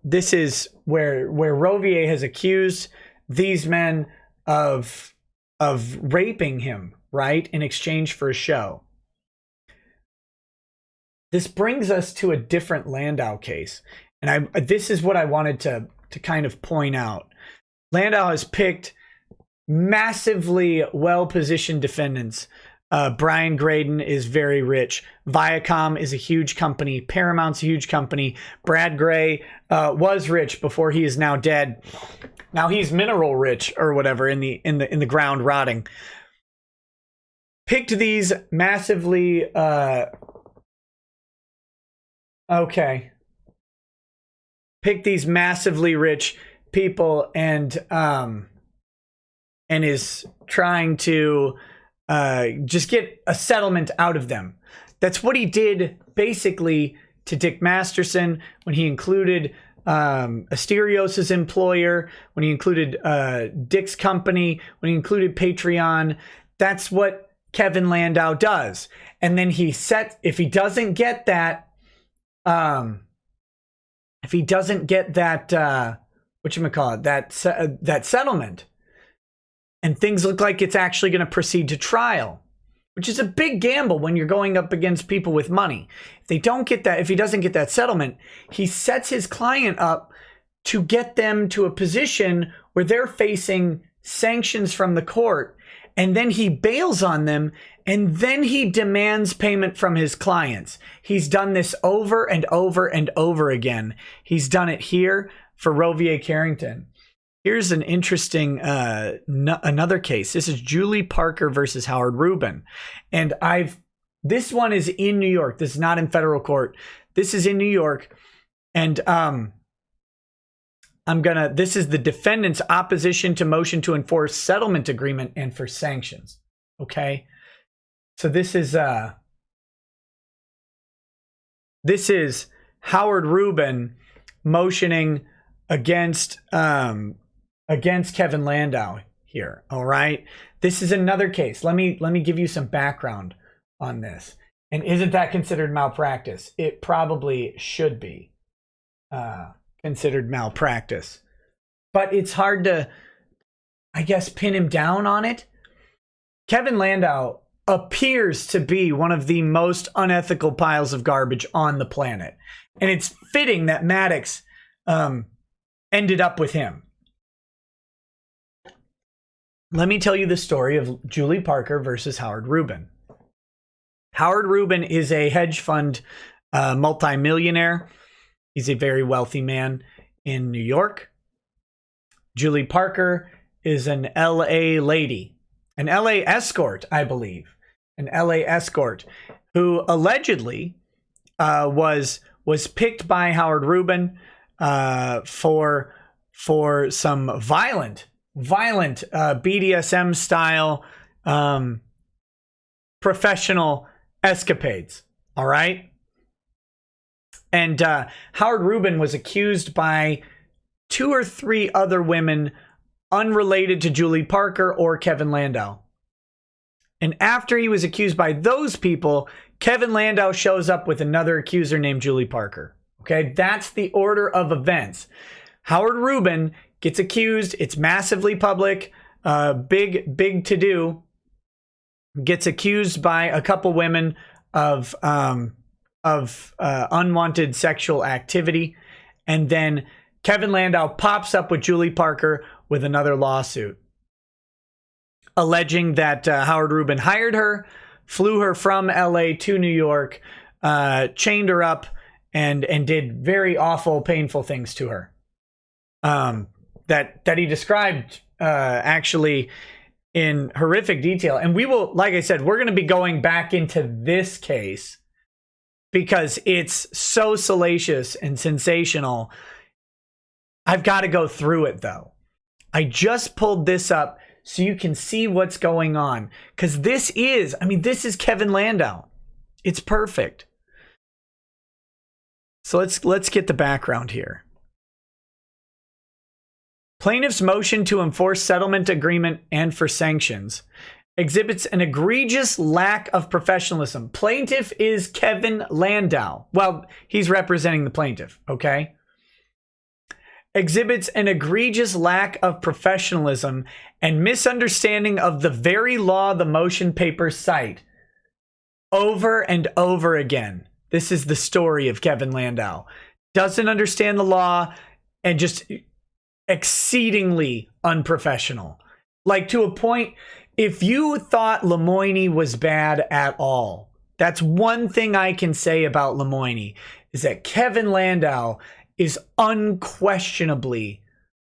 This is where Rovier has accused these men of raping him, right, in exchange for a show. This brings us to a different Landau case, and this is what I wanted to kind of point out. Landau has picked massively well-positioned defendants. Brian Graydon is very rich. Viacom is a huge company. Paramount's a huge company. Brad Gray was rich before he is now dead. Now he's mineral rich or whatever in the ground rotting. Picked these massively picked these massively rich people and is trying to just get a settlement out of them. That's what he did basically to Dick Masterson when he included Asterios' employer, when he included Dick's company, when he included Patreon. That's what Kevin Landau does. And then if he doesn't get that, that settlement, and things look like it's actually going to proceed to trial, which is a big gamble when you're going up against people with money. If he doesn't get that settlement, he sets his client up to get them to a position where they're facing sanctions from the court, and then he bails on them, and then he demands payment from his clients. He's done this over and over and over again. He's done it here for Rovier Carrington. Here's an interesting another case. This is Julie Parker versus Howard Rubin. And this one is in New York. This is not in federal court. This is in New York. And this is the defendant's opposition to motion to enforce settlement agreement and for sanctions. Okay. So this is Howard Rubin motioning against Kevin Landau here. All right. This is another case. Let me give you some background on this. And isn't that considered malpractice? It probably should be considered malpractice. But it's hard to, I guess, pin him down on it. Kevin Landau appears to be one of the most unethical piles of garbage on the planet. And it's fitting that Maddox ended up with him. Let me tell you the story of Julie Parker versus Howard Rubin. Howard Rubin is a hedge fund multimillionaire. He's a very wealthy man in New York. Julie Parker is an LA lady, an LA escort, I believe, an LA escort who allegedly was picked by Howard Rubin for some violent BDSM style professional escapades. All right. And Howard Rubin was accused by 2 or 3 other women unrelated to Julie Parker or Kevin Landau. And after he was accused by those people, Kevin Landau shows up with another accuser named Julie Parker. Okay, that's the order of events. Howard Rubin gets accused. It's massively public, big to do. Gets accused by a couple women of unwanted sexual activity, and then Kevin Landau pops up with Julie Parker with another lawsuit, alleging that Howard Rubin hired her, flew her from LA to New York, chained her up, and did very awful, painful things to her. That he described actually in horrific detail. And we will, like I said, we're going to be going back into this case because it's so salacious and sensational. I've got to go through it though. I just pulled this up so you can see what's going on, because this is Kevin Landau. It's perfect. So let's get the background here. Plaintiff's motion to enforce settlement agreement and for sanctions exhibits an egregious lack of professionalism. Plaintiff is Kevin Landau. Well, he's representing the plaintiff, okay? Exhibits an egregious lack of professionalism and misunderstanding of the very law the motion papers cite. Over and over again, this is the story of Kevin Landau. Doesn't understand the law and just exceedingly unprofessional. Like, to a point, if you thought Lemoyne was bad at all, that's one thing I can say about Lemoyne, is that Kevin Landau is unquestionably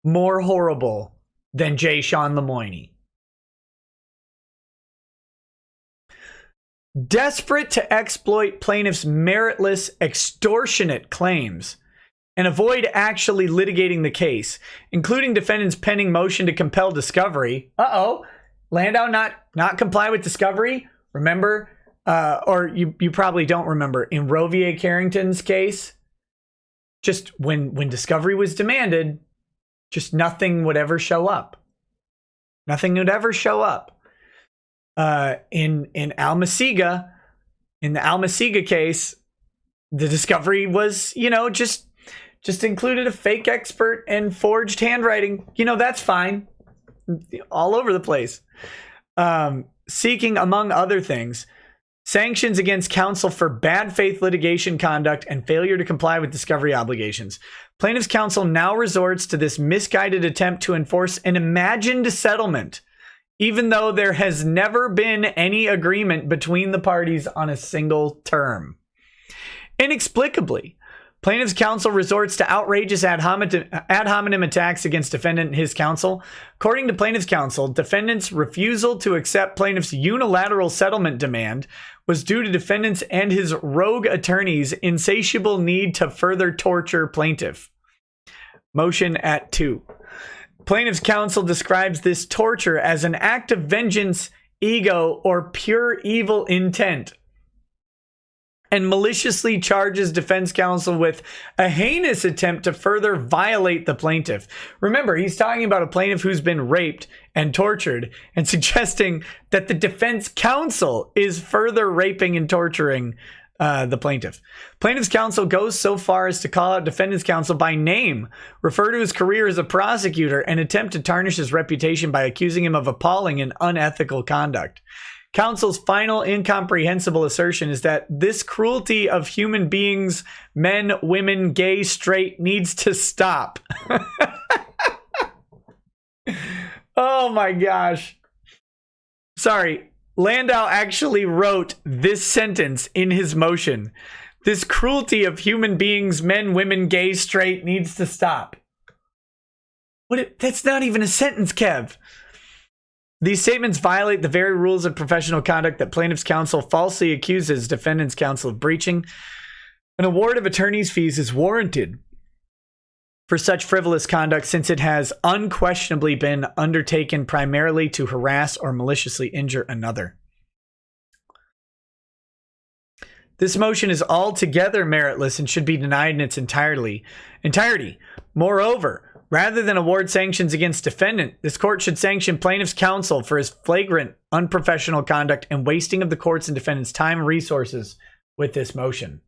more horrible than J. Sean Lemoyne. Desperate to exploit plaintiff's meritless, extortionate claims and avoid actually litigating the case, including defendants' pending motion to compel discovery. Landau not comply with discovery? Remember, or you probably don't remember, in Rovier Carrington's case, just when discovery was demanded, just nothing would ever show up. Nothing would ever show up. In Almaciga, in the Almaciga case, the discovery was, just included a fake expert and forged handwriting. That's fine. All over the place. Seeking, among other things, sanctions against counsel for bad faith litigation conduct and failure to comply with discovery obligations. Plaintiff's counsel now resorts to this misguided attempt to enforce an imagined settlement, even though there has never been any agreement between the parties on a single term. Inexplicably, plaintiff's counsel resorts to outrageous ad hominem attacks against defendant and his counsel. According to plaintiff's counsel, defendant's refusal to accept plaintiff's unilateral settlement demand was due to defendant's and his rogue attorney's insatiable need to further torture plaintiff. Motion at 2. Plaintiff's counsel describes this torture as an act of vengeance, ego, or pure evil intent, and maliciously charges defense counsel with a heinous attempt to further violate the plaintiff. Remember, he's talking about a plaintiff who's been raped and tortured, and suggesting that the defense counsel is further raping and torturing the plaintiff. Plaintiff's counsel goes so far as to call out defendant's counsel by name, refer to his career as a prosecutor, and attempt to tarnish his reputation by accusing him of appalling and unethical conduct. Counsel's final incomprehensible assertion is that this cruelty of human beings, men, women, gay, straight, needs to stop. Oh my gosh. Sorry. Landau actually wrote this sentence in his motion. This cruelty of human beings, men, women, gay, straight, needs to stop. That's not even a sentence, Kev. These statements violate the very rules of professional conduct that plaintiff's counsel falsely accuses defendant's counsel of breaching. An award of attorney's fees is warranted for such frivolous conduct since it has unquestionably been undertaken primarily to harass or maliciously injure another. This motion is altogether meritless and should be denied in its entirety. Moreover, rather than award sanctions against defendant, this court should sanction plaintiff's counsel for his flagrant, unprofessional conduct and wasting of the court's and defendant's time and resources with this motion.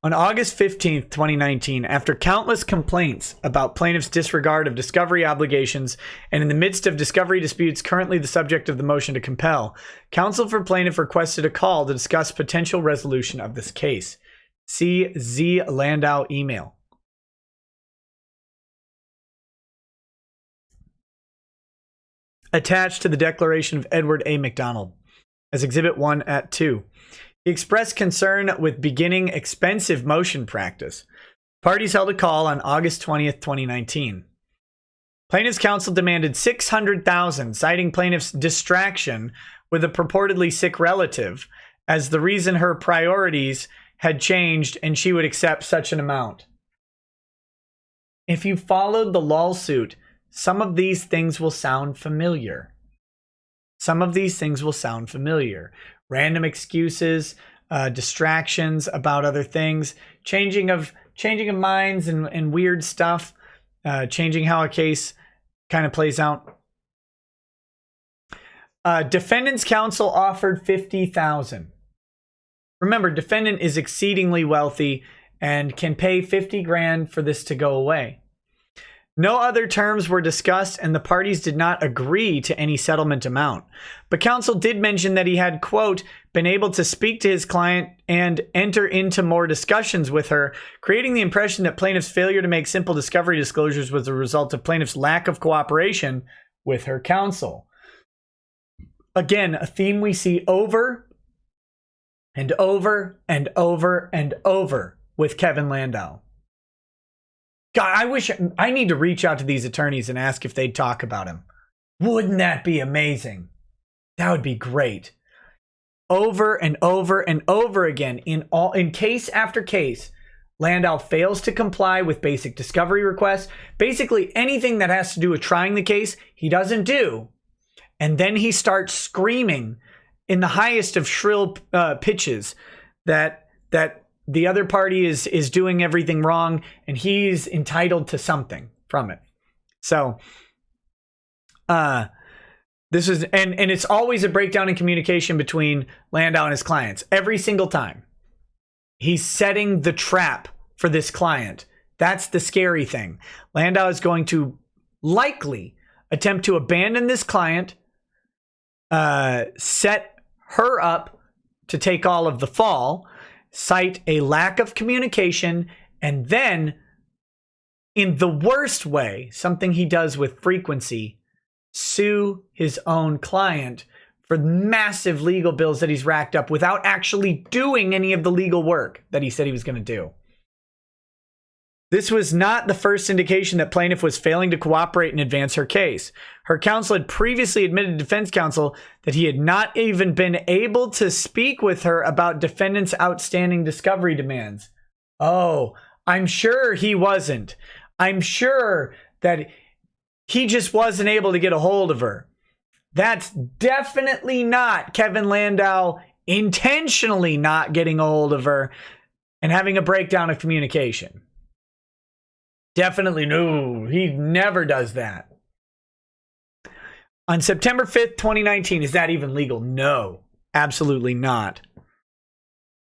On August 15th, 2019, after countless complaints about plaintiff's disregard of discovery obligations and in the midst of discovery disputes currently the subject of the motion to compel, counsel for plaintiff requested a call to discuss potential resolution of this case. See Z. Landau email. Attached to the declaration of Edward A. McDonald as Exhibit 1 at 2. He expressed concern with beginning expensive motion practice. Parties held a call on August 20th, 2019. Plaintiff's counsel demanded $600,000, citing plaintiff's distraction with a purportedly sick relative as the reason her priorities had changed and she would accept such an amount. If you followed the lawsuit, some of these things will sound familiar. Random excuses, distractions about other things, changing of minds and weird stuff, changing how a case kind of plays out. Defendant's counsel offered $50,000. Remember, defendant is exceedingly wealthy and can pay $50,000 for this to go away. No other terms were discussed and the parties did not agree to any settlement amount. But counsel did mention that he had, quote, been able to speak to his client and enter into more discussions with her, creating the impression that plaintiff's failure to make simple discovery disclosures was a result of plaintiff's lack of cooperation with her counsel. Again, a theme we see over and over and over and over with Kevin Landau. God, I need to reach out to these attorneys and ask if they'd talk about him. Wouldn't that be amazing? That would be great. Over and over and over again, in case after case, Landau fails to comply with basic discovery requests. Basically, anything that has to do with trying the case, he doesn't do. And then he starts screaming in the highest of shrill pitches that the other party is doing everything wrong and he's entitled to something from it. So this is and it's always a breakdown in communication between Landau and his clients. Every single time. He's setting the trap for this client. That's the scary thing. Landau is going to likely attempt to abandon this client, set her up to take all of the fall, cite a lack of communication, and then, in the worst way, something he does with frequency, sue his own client for massive legal bills that he's racked up without actually doing any of the legal work that he said he was going to do. This was not the first indication that plaintiff was failing to cooperate and advance her case. Her counsel had previously admitted to defense counsel that he had not even been able to speak with her about defendant's outstanding discovery demands. Oh, I'm sure he wasn't. I'm sure that he just wasn't able to get a hold of her. That's definitely not Kevin Landau intentionally not getting a hold of her and having a breakdown of communication. Definitely no, he never does that. On September 5th, 2019, is that even legal? No, absolutely not.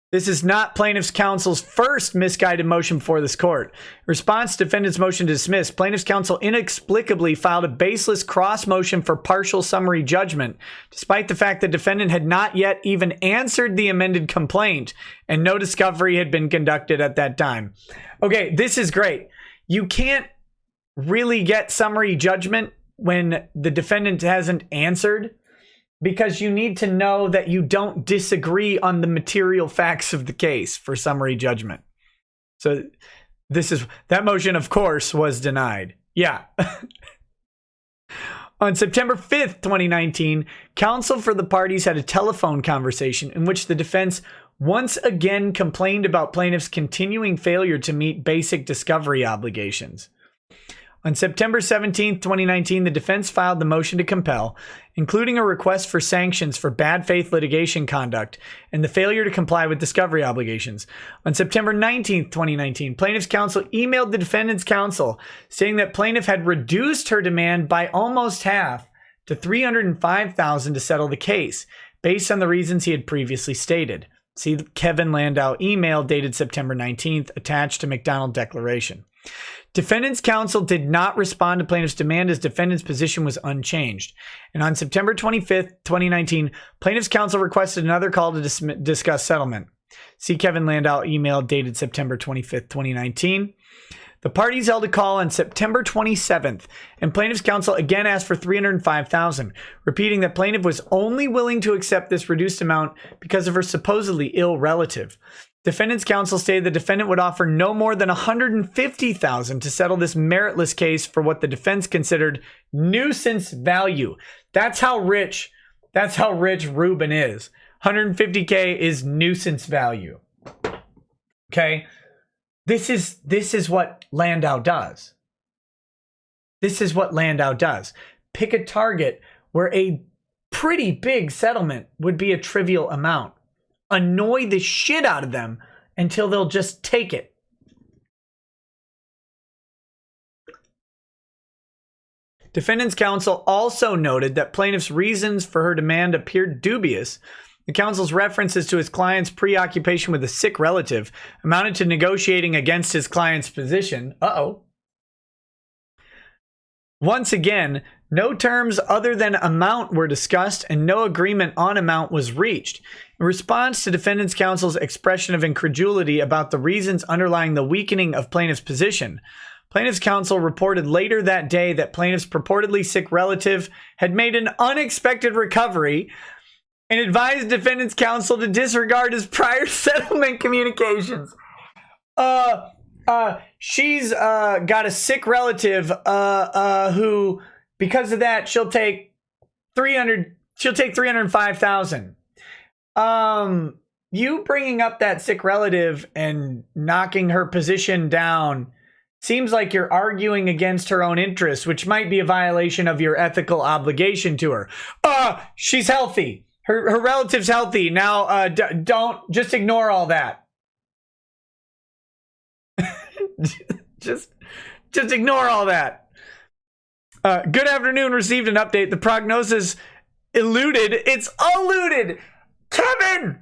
This is not plaintiff's counsel's first misguided motion before this court. In response to defendant's motion to dismiss, plaintiff's counsel inexplicably filed a baseless cross motion for partial summary judgment, despite the fact that defendant had not yet even answered the amended complaint and no discovery had been conducted at that time. Okay, this is great. You can't really get summary judgment when the defendant hasn't answered, because you need to know that you don't disagree on the material facts of the case for summary judgment. So that motion, of course, was denied. Yeah. On September 5th, 2019, counsel for the parties had a telephone conversation in which the defense once again complained about plaintiff's continuing failure to meet basic discovery obligations. On September 17th, 2019, the defense filed the motion to compel, including a request for sanctions for bad faith litigation conduct and the failure to comply with discovery obligations. On September 19th, 2019, plaintiff's counsel emailed the defendant's counsel stating that plaintiff had reduced her demand by almost half to $305,000 to settle the case, based on the reasons he had previously stated. See the Kevin Landau email dated September 19th, attached to McDonald Declaration. Defendant's counsel did not respond to plaintiff's demand as defendant's position was unchanged. And on September 25th, 2019, plaintiff's counsel requested another call to discuss settlement. See Kevin Landau email dated September 25th, 2019. The parties held a call on September 27th, and plaintiff's counsel again asked for $305,000, repeating that plaintiff was only willing to accept this reduced amount because of her supposedly ill relative. Defendant's counsel stated the defendant would offer no more than $150,000 to settle this meritless case for what the defense considered nuisance value. That's how rich Rubin is. $150K is nuisance value. Okay? This is what Landau does. This is what Landau does. Pick a target where a pretty big settlement would be a trivial amount. Annoy the shit out of them until they'll just take it. Defendant's counsel also noted that plaintiff's reasons for her demand appeared dubious. The counsel's references to his client's preoccupation with a sick relative amounted to negotiating against his client's position. Once again, no terms other than amount were discussed and no agreement on amount was reached. In response to defendant's counsel's expression of incredulity about the reasons underlying the weakening of plaintiff's position, plaintiff's counsel reported later that day that plaintiff's purportedly sick relative had made an unexpected recovery and advised defendant's counsel to disregard his prior settlement communications. She's got a sick relative who, because of that, she'll take $305,000. You bringing up that sick relative and knocking her position down seems like you're arguing against her own interests, which might be a violation of your ethical obligation to her. She's healthy. Her relative's healthy. Now, don't just ignore all that. just ignore all that. Good afternoon. Received an update. The prognosis eluded. It's alluded. Kevin!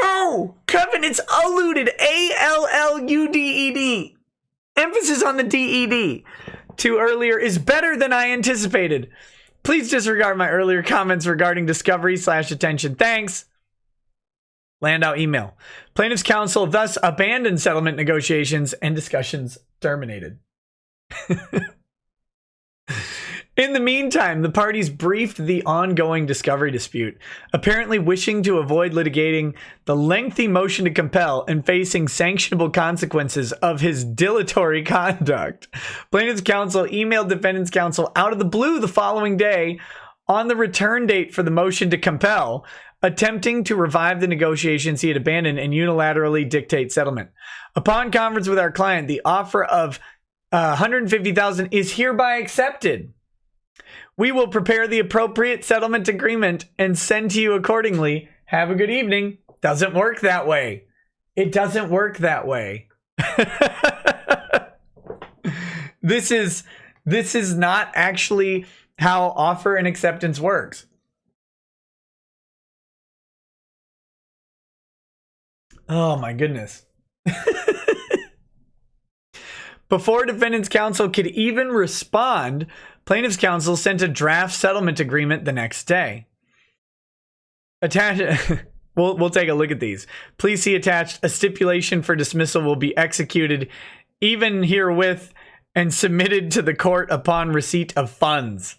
No! Kevin, it's alluded. ALLUDED. Emphasis on the DED. To earlier is better than I anticipated. Please disregard my earlier comments regarding discovery/attention. Thanks. Landau email. Plaintiff's counsel thus abandoned settlement negotiations and discussions terminated. In the meantime, the parties briefed the ongoing discovery dispute, apparently wishing to avoid litigating the lengthy motion to compel and facing sanctionable consequences of his dilatory conduct. Plaintiff's counsel emailed defendant's counsel out of the blue the following day on the return date for the motion to compel, attempting to revive the negotiations he had abandoned and unilaterally dictate settlement. Upon conference with our client, the offer of $150,000 is hereby accepted. We will prepare the appropriate settlement agreement and send to you accordingly. Have a good evening. Doesn't work that way. It doesn't work that way. This is not actually how offer and acceptance works. Oh my goodness. Before defendant's counsel could even respond, plaintiff's counsel sent a draft settlement agreement the next day. Attached. We'll take a look at these. Please see attached. A stipulation for dismissal will be executed even herewith and submitted to the court upon receipt of funds.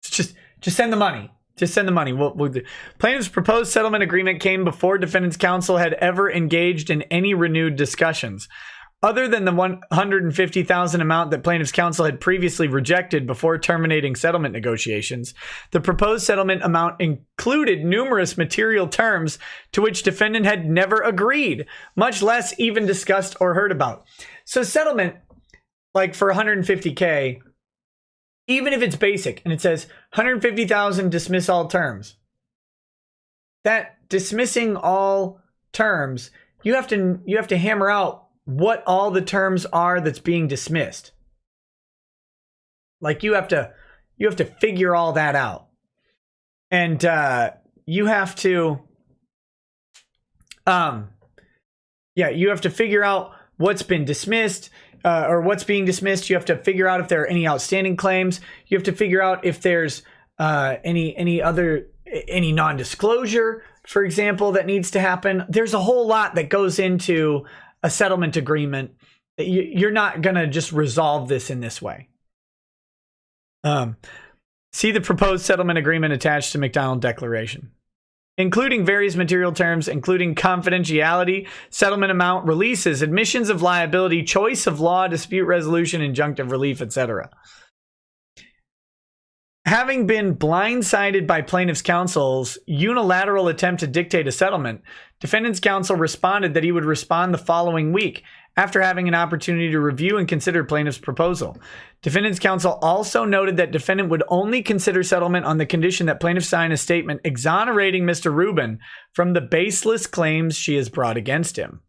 Just send the money. Just send the money. We'll do. Plaintiff's proposed settlement agreement came before defendant's counsel had ever engaged in any renewed discussions. Other than the $150,000 amount that plaintiff's counsel had previously rejected before terminating settlement negotiations, the proposed settlement amount included numerous material terms to which defendant had never agreed, much less even discussed or heard about. So settlement, like for $150K, even if it's basic and it says $150,000 dismiss all terms, that dismissing all terms, you have to hammer out what all the terms are that's being dismissed. Like you have to figure all that out. And you have to you have to figure out what's been dismissed or what's being dismissed. You have to figure out if there are any outstanding claims. You have to figure out if there's any non-disclosure, for example, that needs to happen. There's a whole lot that goes into a settlement agreement. You're not going to just resolve this in this way. See the proposed settlement agreement attached to McDonald Declaration, including various material terms, including confidentiality, settlement amount, releases, admissions of liability, choice of law, dispute resolution, injunctive relief, etc. Having been blindsided by plaintiff's counsel's unilateral attempt to dictate a settlement, defendant's counsel responded that he would respond the following week after having an opportunity to review and consider plaintiff's proposal. Defendant's counsel also noted that defendant would only consider settlement on the condition that plaintiff sign a statement exonerating Mr. Rubin from the baseless claims she has brought against him.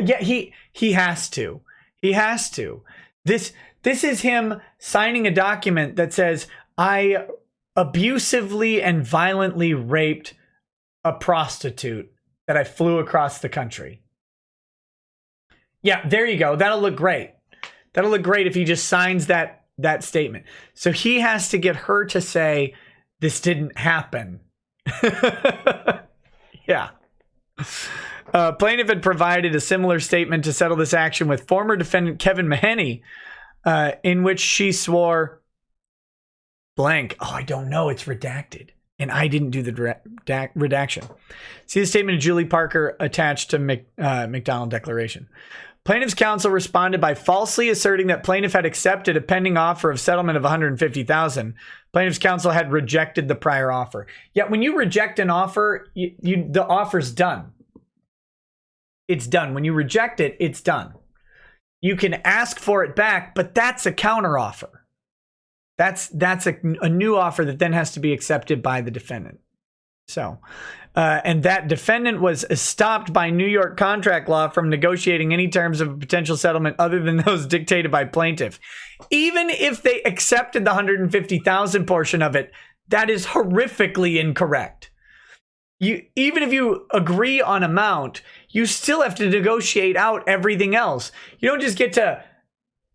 Yeah, he has to. He has to. This is him signing a document that says, I abusively and violently raped a prostitute that I flew across the country. Yeah, there you go. That'll look great. That'll look great if he just signs that statement. So he has to get her to say, this didn't happen. Yeah. Plaintiff had provided a similar statement to settle this action with former defendant Kevin Mahoney, in which she swore blank. Oh, I don't know. It's redacted. And I didn't do the redaction. See the statement of Julie Parker attached to McDonald Declaration. Plaintiff's counsel responded by falsely asserting that plaintiff had accepted a pending offer of settlement of $150,000. Plaintiff's counsel had rejected the prior offer. Yet when you reject an offer, the offer's done. It's done. When you reject it, it's done. You can ask for it back, but that's a counteroffer. That's a new offer that then has to be accepted by the defendant. So, and that defendant was stopped by New York contract law from negotiating any terms of a potential settlement other than those dictated by plaintiff. Even if they accepted the $150,000 portion of it, that is horrifically incorrect. Even if you agree on amount, you still have to negotiate out everything else. You don't just get to,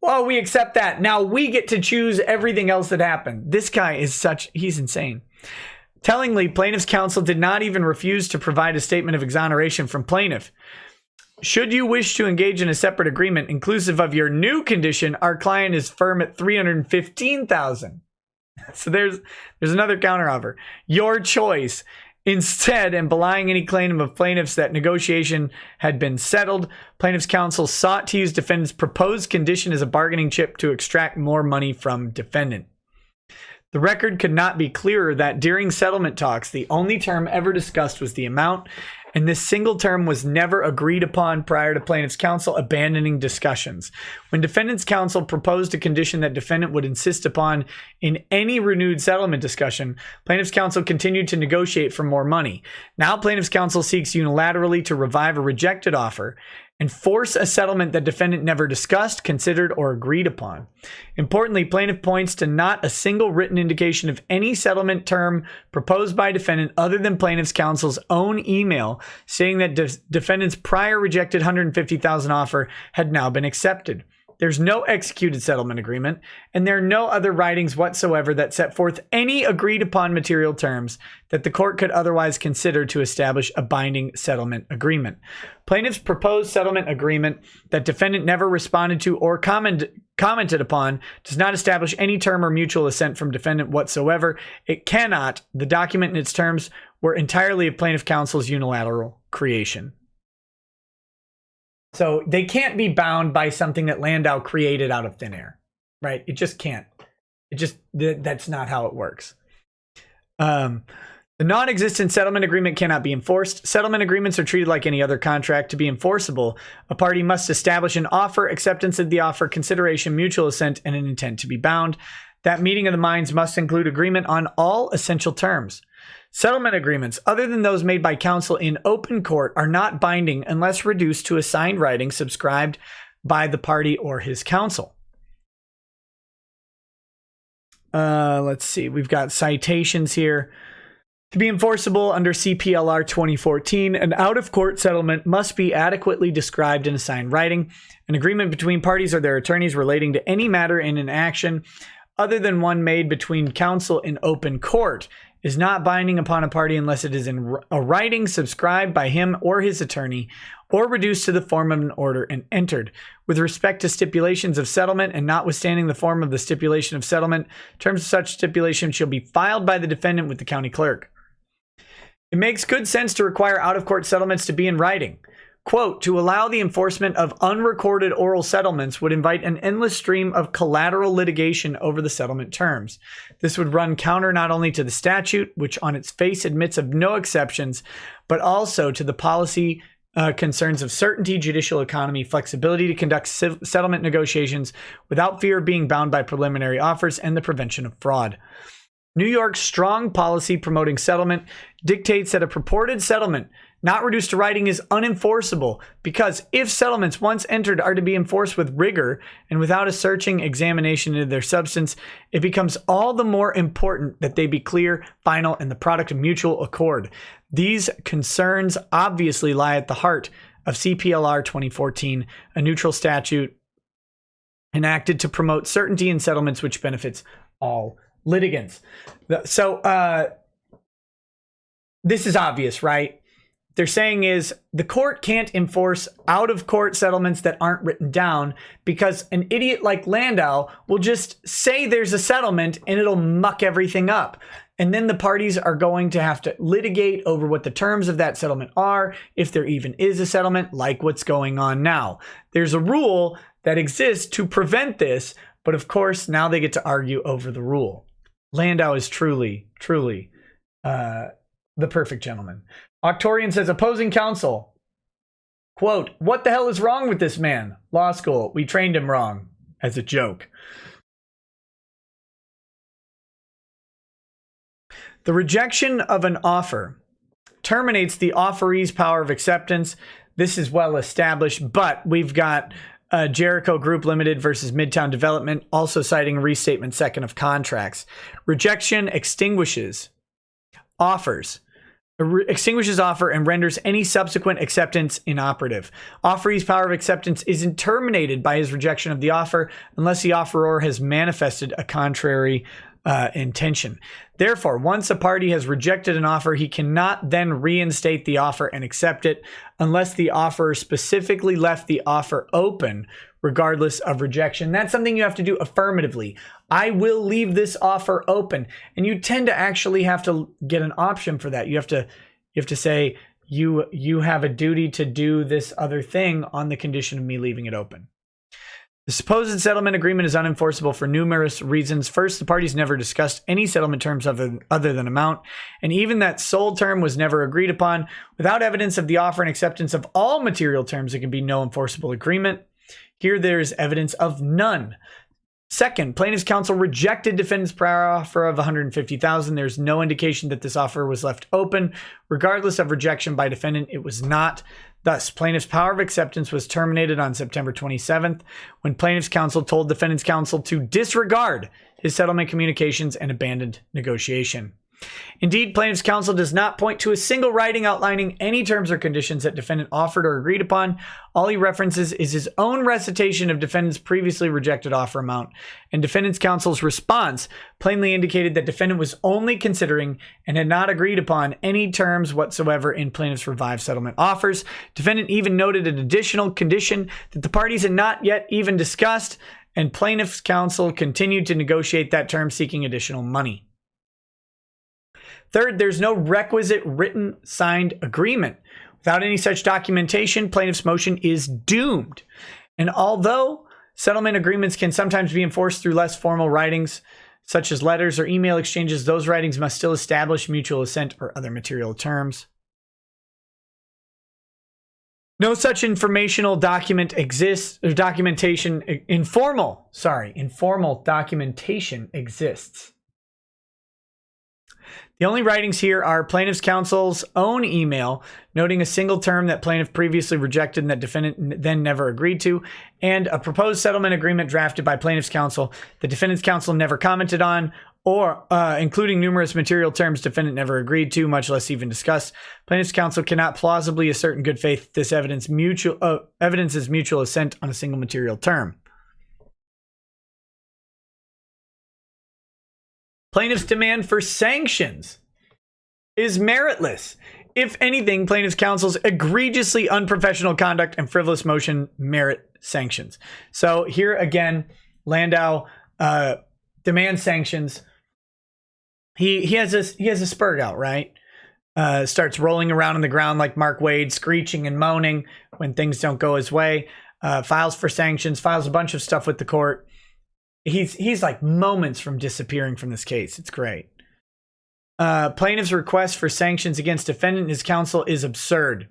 well, we accept that. Now we get to choose everything else that happened. This guy is he's insane. Tellingly, plaintiff's counsel did not even refuse to provide a statement of exoneration from plaintiff. Should you wish to engage in a separate agreement inclusive of your new condition, our client is firm at $315,000. So there's another counteroffer. Your choice. Instead, and belying any claim of plaintiffs that negotiation had been settled, plaintiff's counsel sought to use defendant's proposed condition as a bargaining chip to extract more money from defendant. The record could not be clearer that during settlement talks, the only term ever discussed was the amount, and this single term was never agreed upon prior to plaintiff's counsel abandoning discussions. When defendant's counsel proposed a condition that defendant would insist upon in any renewed settlement discussion, plaintiff's counsel continued to negotiate for more money. Now plaintiff's counsel seeks unilaterally to revive a rejected offer, enforce a settlement that defendant never discussed, considered, or agreed upon. Importantly, plaintiff points to not a single written indication of any settlement term proposed by defendant other than plaintiff's counsel's own email stating that defendant's prior rejected $150,000 offer had now been accepted. There's no executed settlement agreement, and there are no other writings whatsoever that set forth any agreed upon material terms that the court could otherwise consider to establish a binding settlement agreement. Plaintiff's proposed settlement agreement that defendant never responded to or commented upon does not establish any term or mutual assent from defendant whatsoever. It cannot. The document and its terms were entirely of plaintiff counsel's unilateral creation. So they can't be bound by something that Landau created out of thin air, right? It just can't. That's not how it works. The non-existent settlement agreement cannot be enforced. Settlement agreements are treated like any other contract. To be enforceable, a party must establish an offer, acceptance of the offer, consideration, mutual assent, and an intent to be bound. That meeting of the minds must include agreement on all essential terms. Settlement agreements, other than those made by counsel in open court, are not binding unless reduced to a signed writing subscribed by the party or his counsel. Let's see. We've got citations here. To be enforceable under CPLR 2014, an out-of-court settlement must be adequately described in a signed writing. An agreement between parties or their attorneys relating to any matter in an action other than one made between counsel in open court is not binding upon a party unless it is in a writing subscribed by him or his attorney or reduced to the form of an order and entered. With respect to stipulations of settlement and notwithstanding the form of the stipulation of settlement, terms of such stipulation shall be filed by the defendant with the county clerk. It makes good sense to require out-of-court settlements to be in writing. Quote, to allow the enforcement of unrecorded oral settlements would invite an endless stream of collateral litigation over the settlement terms. This would run counter not only to the statute, which on its face admits of no exceptions, but also to the policy concerns of certainty, judicial economy, flexibility to conduct settlement negotiations without fear of being bound by preliminary offers, and the prevention of fraud. New York's strong policy promoting settlement dictates that a purported settlement not reduced to writing is unenforceable because if settlements once entered are to be enforced with rigor and without a searching examination into their substance, it becomes all the more important that they be clear, final, and the product of mutual accord. These concerns obviously lie at the heart of CPLR 2014, a neutral statute enacted to promote certainty in settlements which benefits all litigants. So this is obvious, right? They're saying is the court can't enforce out-of-court settlements that aren't written down because an idiot like Landau will just say there's a settlement and it'll muck everything up. And then the parties are going to have to litigate over what the terms of that settlement are, if there even is a settlement, like what's going on now. There's a rule that exists to prevent this, but of course, now they get to argue over the rule. Landau is truly the perfect gentleman. Octorian says, opposing counsel, quote, what the hell is wrong with this man? Law school, we trained him wrong, as a joke. The rejection of an offer terminates the offeree's power of acceptance. This is well established, but we've got Jericho Group Limited versus Midtown Development, also citing restatement second of contracts. Rejection extinguishes offer and renders any subsequent acceptance inoperative. Offeree's power of acceptance isn't terminated by his rejection of the offer unless the offeror has manifested a contrary intention. Therefore, once a party has rejected an offer, he cannot then reinstate the offer and accept it unless the offeror specifically left the offer open, regardless of rejection. That's something you have to do affirmatively. I will leave this offer open. And you tend to actually have to get an option for that. You have to say, you have a duty to do this other thing on the condition of me leaving it open. The supposed settlement agreement is unenforceable for numerous reasons. First, the parties never discussed any settlement terms other than amount, and even that sole term was never agreed upon. Without evidence of the offer and acceptance of all material terms, there can be no enforceable agreement. Here, there is evidence of none. Second, plaintiff's counsel rejected defendant's prior offer of $150,000. There's no indication that this offer was left open. Regardless of rejection by defendant, it was not. Thus, plaintiff's power of acceptance was terminated on September 27th when plaintiff's counsel told defendant's counsel to disregard his settlement communications and abandoned negotiation. Indeed, plaintiff's counsel does not point to a single writing outlining any terms or conditions that defendant offered or agreed upon. All he references is his own recitation of defendant's previously rejected offer amount, and defendant's counsel's response plainly indicated that defendant was only considering and had not agreed upon any terms whatsoever in plaintiff's revived settlement offers. Defendant even noted an additional condition that the parties had not yet even discussed, and plaintiff's counsel continued to negotiate that term, seeking additional money. Third, there's no requisite written signed agreement. Without any such documentation, plaintiff's motion is doomed. And although settlement agreements can sometimes be enforced through less formal writings, such as letters or email exchanges, those writings must still establish mutual assent or other material terms. No such informational document exists, or informal documentation exists. The only writings here are plaintiff's counsel's own email noting a single term that plaintiff previously rejected and that defendant then never agreed to, and a proposed settlement agreement drafted by plaintiff's counsel that defendant's counsel never commented on, or including numerous material terms defendant never agreed to, much less even discussed. Plaintiff's counsel cannot plausibly assert in good faith this evidences mutual assent on a single material term. Plaintiff's demand for sanctions is meritless. If anything, plaintiff's counsel's egregiously unprofessional conduct and frivolous motion merit sanctions. So here again, Landau demands sanctions. He has a spurg out, right? Starts rolling around on the ground like Mark Waid, screeching and moaning when things don't go his way. Files for sanctions, files a bunch of stuff with the court. He's like moments from disappearing from this case. It's great. Plaintiff's request for sanctions against defendant and his counsel is absurd.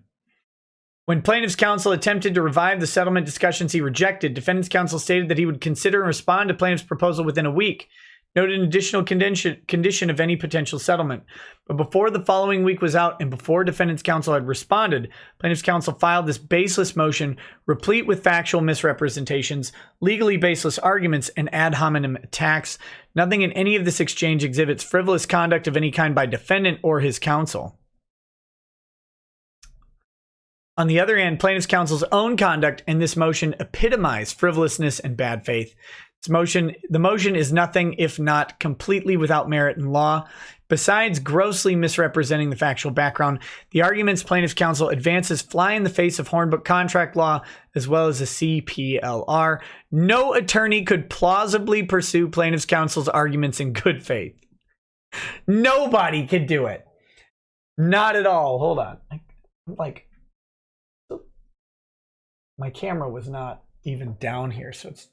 When plaintiff's counsel attempted to revive the settlement discussions he rejected, defendant's counsel stated that he would consider and respond to plaintiff's proposal within a week, noted an additional condition of any potential settlement. But before the following week was out and before defendant's counsel had responded, plaintiff's counsel filed this baseless motion, replete with factual misrepresentations, legally baseless arguments, and ad hominem attacks. Nothing in any of this exchange exhibits frivolous conduct of any kind by defendant or his counsel. On the other hand, plaintiff's counsel's own conduct in this motion epitomize frivolousness and bad faith. The motion is nothing if not completely without merit in law. Besides grossly misrepresenting the factual background, the arguments plaintiff's counsel advances fly in the face of Hornbook contract law as well as the CPLR. No attorney could plausibly pursue plaintiff's counsel's arguments in good faith. Nobody could do it. Not at all. Hold on. My camera was not even down here, so it's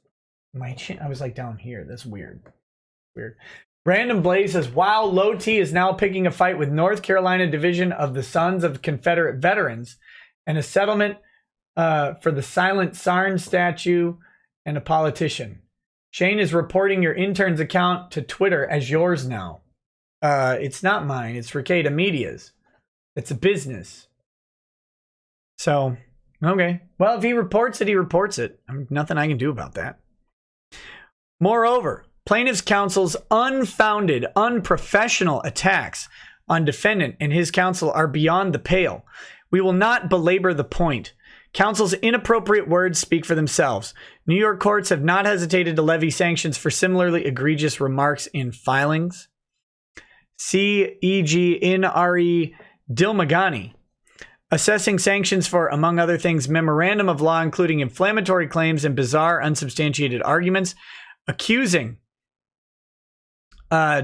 my chin. I was like down here. That's weird. Brandon Blaze says, wow, Low T is now picking a fight with North Carolina Division of the Sons of Confederate Veterans and a settlement for the silent Sarn statue and a politician. Shane is reporting your intern's account to Twitter as yours now. It's not mine. It's Rekieta Media's. It's a business. So, okay. Well, if he reports it, he reports it. Nothing I can do about that. Moreover, plaintiff's counsel's unfounded, unprofessional attacks on defendant and his counsel are beyond the pale. We will not belabor the point. Counsel's inappropriate words speak for themselves. New York courts have not hesitated to levy sanctions for similarly egregious remarks in filings. C. E.G. in R.E. Dilmagani. Assessing sanctions for, among other things, memorandum of law including inflammatory claims and bizarre unsubstantiated arguments, accusing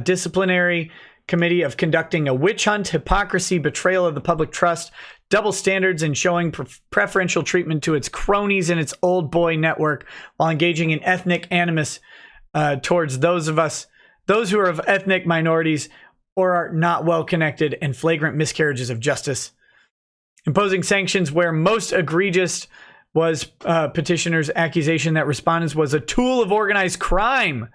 disciplinary committee of conducting a witch hunt, hypocrisy, betrayal of the public trust, double standards in showing preferential treatment to its cronies in its old boy network while engaging in ethnic animus towards those who are of ethnic minorities or are not well connected, and flagrant miscarriages of justice. Imposing sanctions where most egregious was petitioner's accusation that respondents was a tool of organized crime.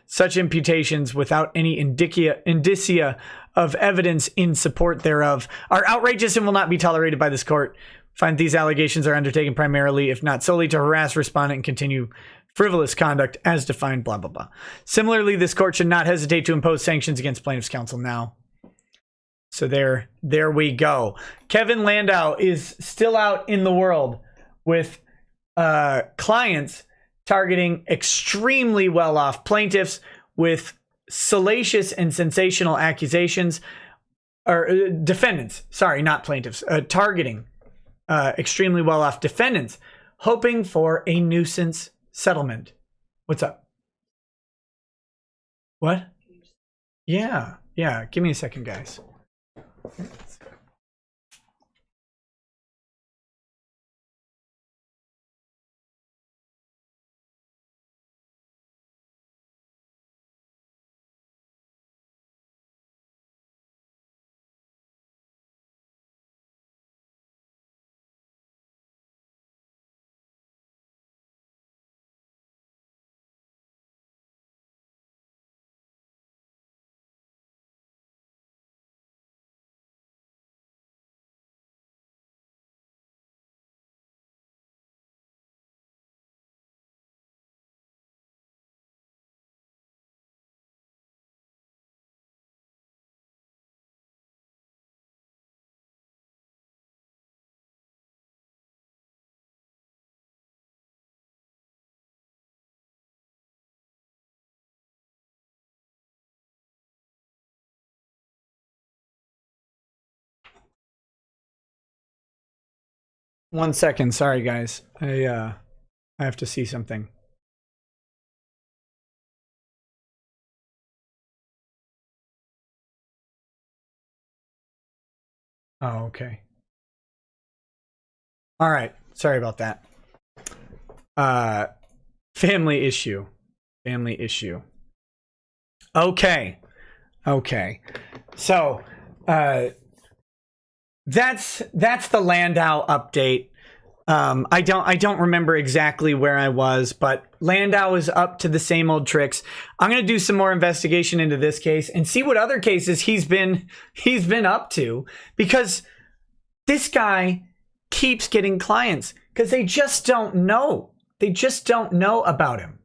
Such imputations without any indicia of evidence in support thereof are outrageous and will not be tolerated by this court. find these allegations are undertaken primarily, if not solely, to harass respondent and continue frivolous conduct as defined, blah, blah, blah. Similarly, this court should not hesitate to impose sanctions against plaintiff's counsel now. So there we go. Kevin Landau is still out in the world with clients targeting extremely well-off plaintiffs with salacious and sensational accusations, or defendants, sorry, not plaintiffs, targeting extremely well-off defendants, hoping for a nuisance settlement. What's up? What? Yeah, give me a second, guys. One second, sorry guys. I have to see something. Oh, okay. All right. Sorry about that. Family issue. Okay. So, that's the Landau update. I don't remember exactly where I was, but Landau is up to the same old tricks. I'm going to do some more investigation into this case and see what other cases he's been up to, because this guy keeps getting clients because they just don't know. They just don't know about him.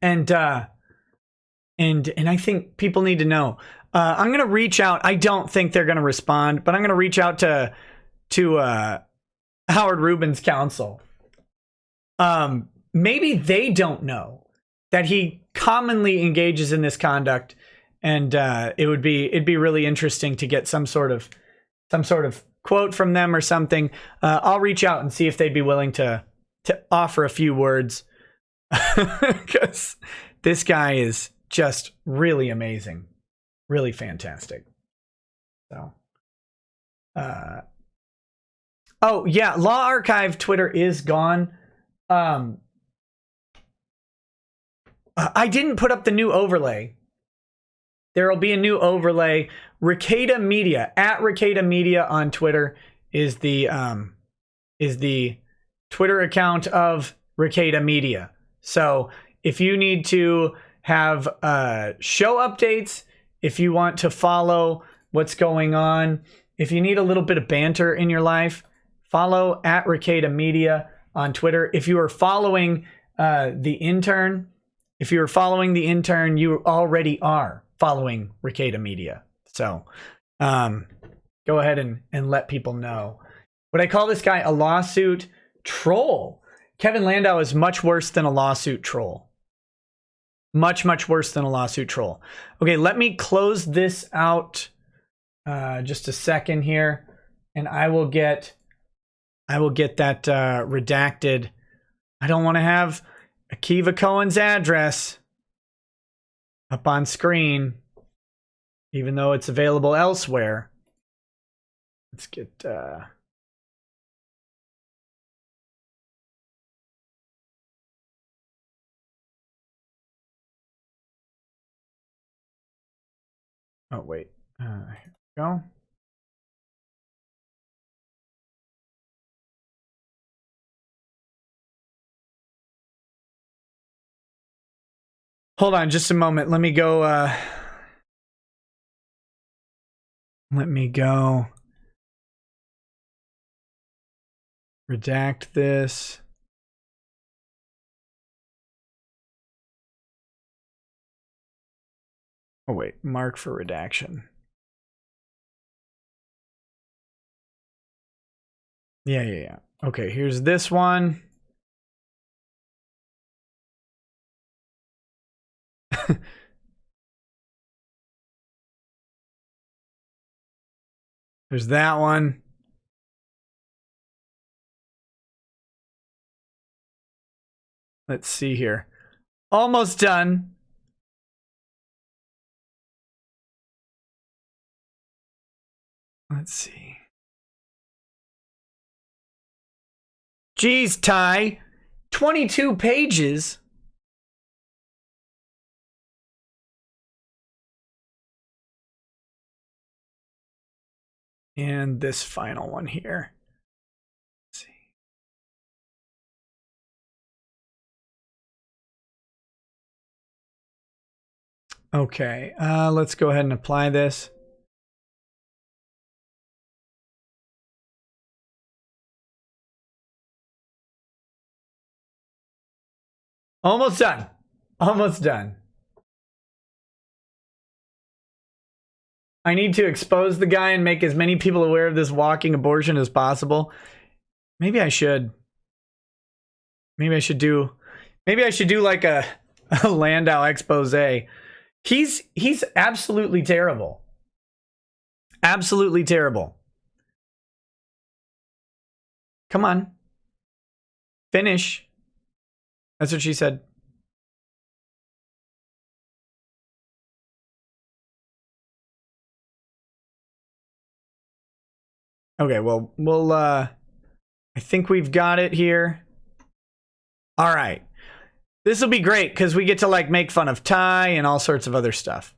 And I think people need to know. I'm going to reach out. I don't think they're going to respond, but I'm going to reach out to Howard Rubin's counsel. Maybe they don't know that he commonly engages in this conduct, and it'd be really interesting to get some sort of quote from them or something. I'll reach out and see if they'd be willing to offer a few words, because this guy is just really amazing. Really fantastic. So, oh yeah, Law Archive Twitter is gone. I didn't put up the new overlay. There will be a new overlay. Rekieta Media, at Rekieta Media on Twitter, is the Twitter account of Rekieta Media. So if you need to have show updates, if you want to follow what's going on, if you need a little bit of banter in your life, follow at Rekieta Media on Twitter. If you are following the intern, you already are following Rekieta Media. So go ahead and let people know. Would I call this guy a lawsuit troll? Kevin Landau is much worse than a lawsuit troll. Much worse than a lawsuit troll. Okay, let me close this out just a second here, and I will get that redacted. I don't want to have Akiva Cohen's address up on screen, even though it's available elsewhere. Let's get oh wait, here we go. Hold on just a moment. Let me go Let me go. Redact this. Oh, wait. Mark for redaction. Yeah. Okay, here's this one. There's that one. Let's see here. Almost done. Let's see. Geez, Ty. 22 pages. And this final one here. Let's see. Okay, let's go ahead and apply this. Almost done. Almost done. I need to expose the guy and make as many people aware of this walking abortion as possible. Maybe I should. Maybe I should do like a Landau expose. He's absolutely terrible. Absolutely terrible. Come on. Finish. That's what she said. Okay, well, I think we've got it here. All right. This will be great because we get to like make fun of Ty and all sorts of other stuff.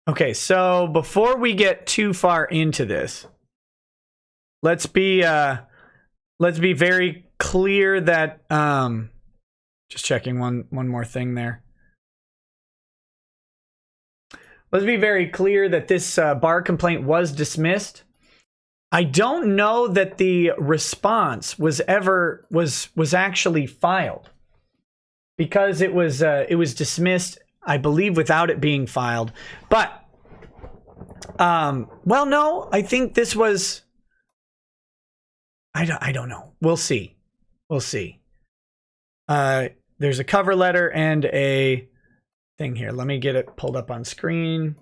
Okay, so before we get too far into this, let's be very clear that just checking one more thing there. Let's be very clear that this bar complaint was dismissed. I don't know that the response was actually filed because it was dismissed, I believe, without it being filed. But well, no, I think this was. I don't know. We'll see. We'll see. There's a cover letter and a thing here. Let me get it pulled up on stream.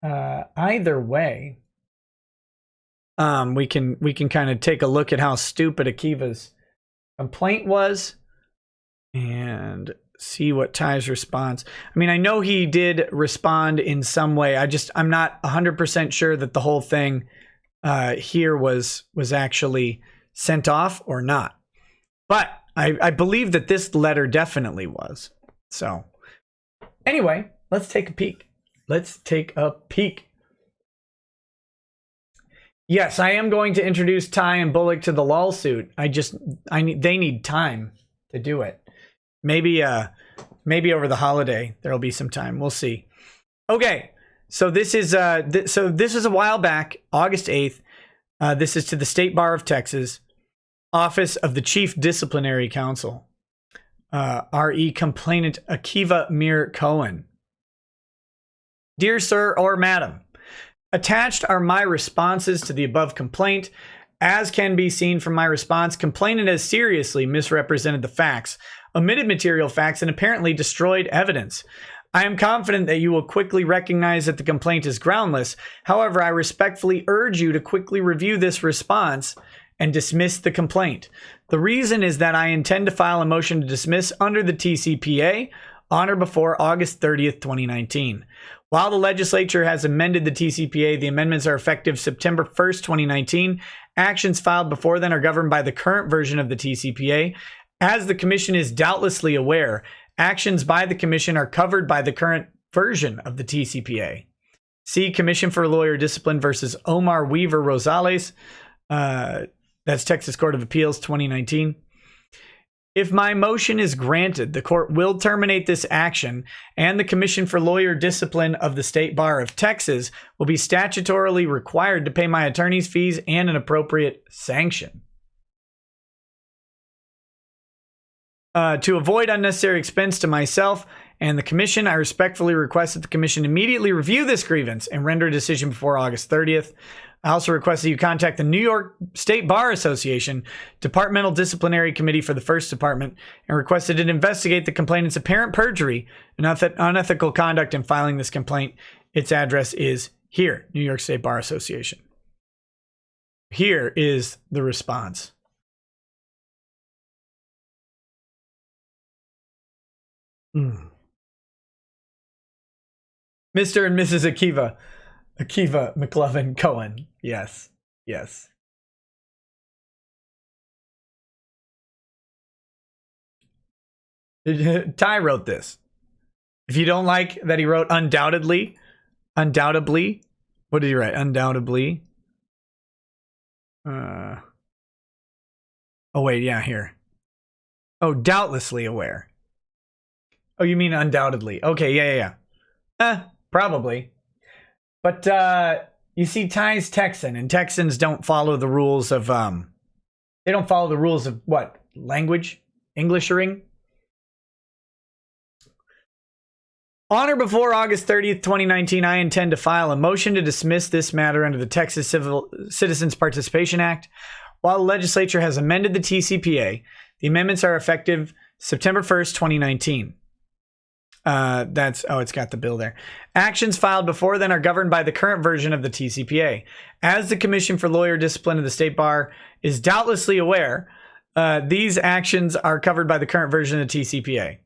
Either way, we can kind of take a look at how stupid Akiva's complaint was and see what Ty's response. I mean, I know he did respond in some way. I'm not 100% sure that the whole thing here was actually sent off or not. But I believe that this letter definitely was. So anyway, let's take a peek. Let's take a peek. Yes, I am going to introduce Ty and Bullock to the lawsuit. They need time to do it. Maybe over the holiday there'll be some time. We'll see. Okay, so this is this was a while back, August 8th. This is to the State Bar of Texas, Office of the Chief Disciplinary Counsel, RE complainant Akiva Cohen. Dear Sir or Madam, attached are my responses to the above complaint. As can be seen from my response, complainant has seriously misrepresented the facts, omitted material facts, and apparently destroyed evidence. I am confident that you will quickly recognize that the complaint is groundless. However, I respectfully urge you to quickly review this response and dismiss the complaint. The reason is that I intend to file a motion to dismiss under the TCPA on or before August 30th, 2019. While the legislature has amended the TCPA, the amendments are effective September 1st, 2019. Actions filed before then are governed by the current version of the TCPA. As the Commission is doubtlessly aware, actions by the Commission are covered by the current version of the TCPA. See Commission for Lawyer Discipline versus Omar Weaver Rosales. That's Texas Court of Appeals 2019. If my motion is granted, the court will terminate this action, and the Commission for Lawyer Discipline of the State Bar of Texas will be statutorily required to pay my attorney's fees and an appropriate sanction. To avoid unnecessary expense to myself and the Commission, I respectfully request that the Commission immediately review this grievance and render a decision before August 30th. I also request that you contact the New York State Bar Association Departmental Disciplinary Committee for the First Department and request that it investigate the complainant's apparent perjury and unethical conduct in filing this complaint. Its address is here, New York State Bar Association. Here is the response. Mr. and Mrs. Akiva McLovin Cohen. Yes. Yes. Ty wrote this. If you don't like that he wrote undoubtedly, what did he write? Undoubtedly. Oh, wait, yeah, here. Oh, doubtlessly aware. Oh, you mean undoubtedly. Okay, yeah. Probably. But you see, Ty's Texan, and Texans don't follow the rules of they don't follow the rules of what? Language? Englishering? On or before August 30th, 2019, I intend to file a motion to dismiss this matter under the Texas Citizens Participation Act. While the legislature has amended the TCPA, the amendments are effective September 1st, 2019. It's got the bill there. Actions filed before then are governed by the current version of the TCPA. As the Commission for Lawyer Discipline of the State Bar is doubtlessly aware, these actions are covered by the current version of the TCPA.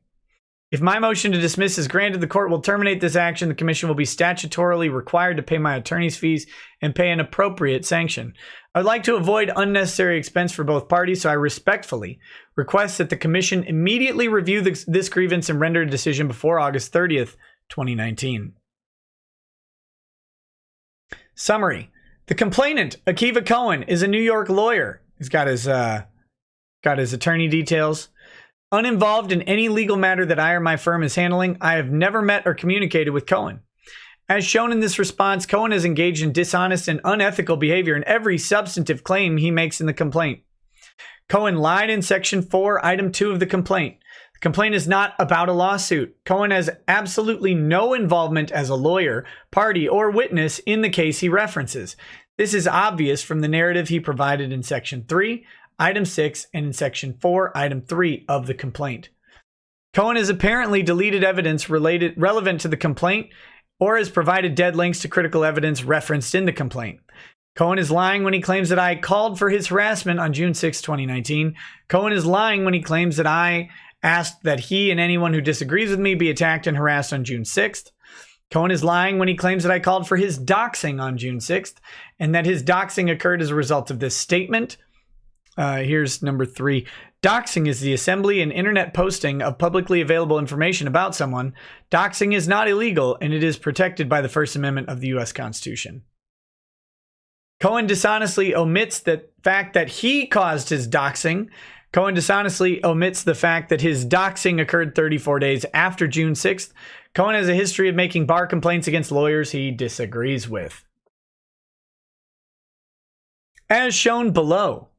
If my motion to dismiss is granted, the court will terminate this action. The Commission will be statutorily required to pay my attorney's fees and pay an appropriate sanction. I would like to avoid unnecessary expense for both parties, so I respectfully request that the Commission immediately review this grievance and render a decision before August 30th, 2019. Summary. The complainant, Akiva Cohen, is a New York lawyer. He's got his attorney details. Uninvolved in any legal matter that I or my firm is handling, I have never met or communicated with Cohen. As shown in this response, Cohen has engaged in dishonest and unethical behavior in every substantive claim he makes in the complaint. Cohen lied in Section 4, Item 2 of the complaint. The complaint is not about a lawsuit. Cohen has absolutely no involvement as a lawyer, party, or witness in the case he references. This is obvious from the narrative he provided in Section 3, Item 6, and in Section 4, Item 3 of the complaint. Cohen has apparently deleted evidence relevant to the complaint or has provided dead links to critical evidence referenced in the complaint. Cohen is lying when he claims that I called for his harassment on June 6, 2019. Cohen is lying when he claims that I asked that he and anyone who disagrees with me be attacked and harassed on June 6th. Cohen is lying when he claims that I called for his doxing on June 6th and that his doxing occurred as a result of this statement. Here's number 3. Doxing is the assembly and internet posting of publicly available information about someone. Doxing is not illegal, and it is protected by the First Amendment of the U.S. Constitution. Cohen dishonestly omits the fact that he caused his doxing. Cohen dishonestly omits the fact that his doxing occurred 34 days after June 6th. Cohen has a history of making bar complaints against lawyers he disagrees with. As shown below,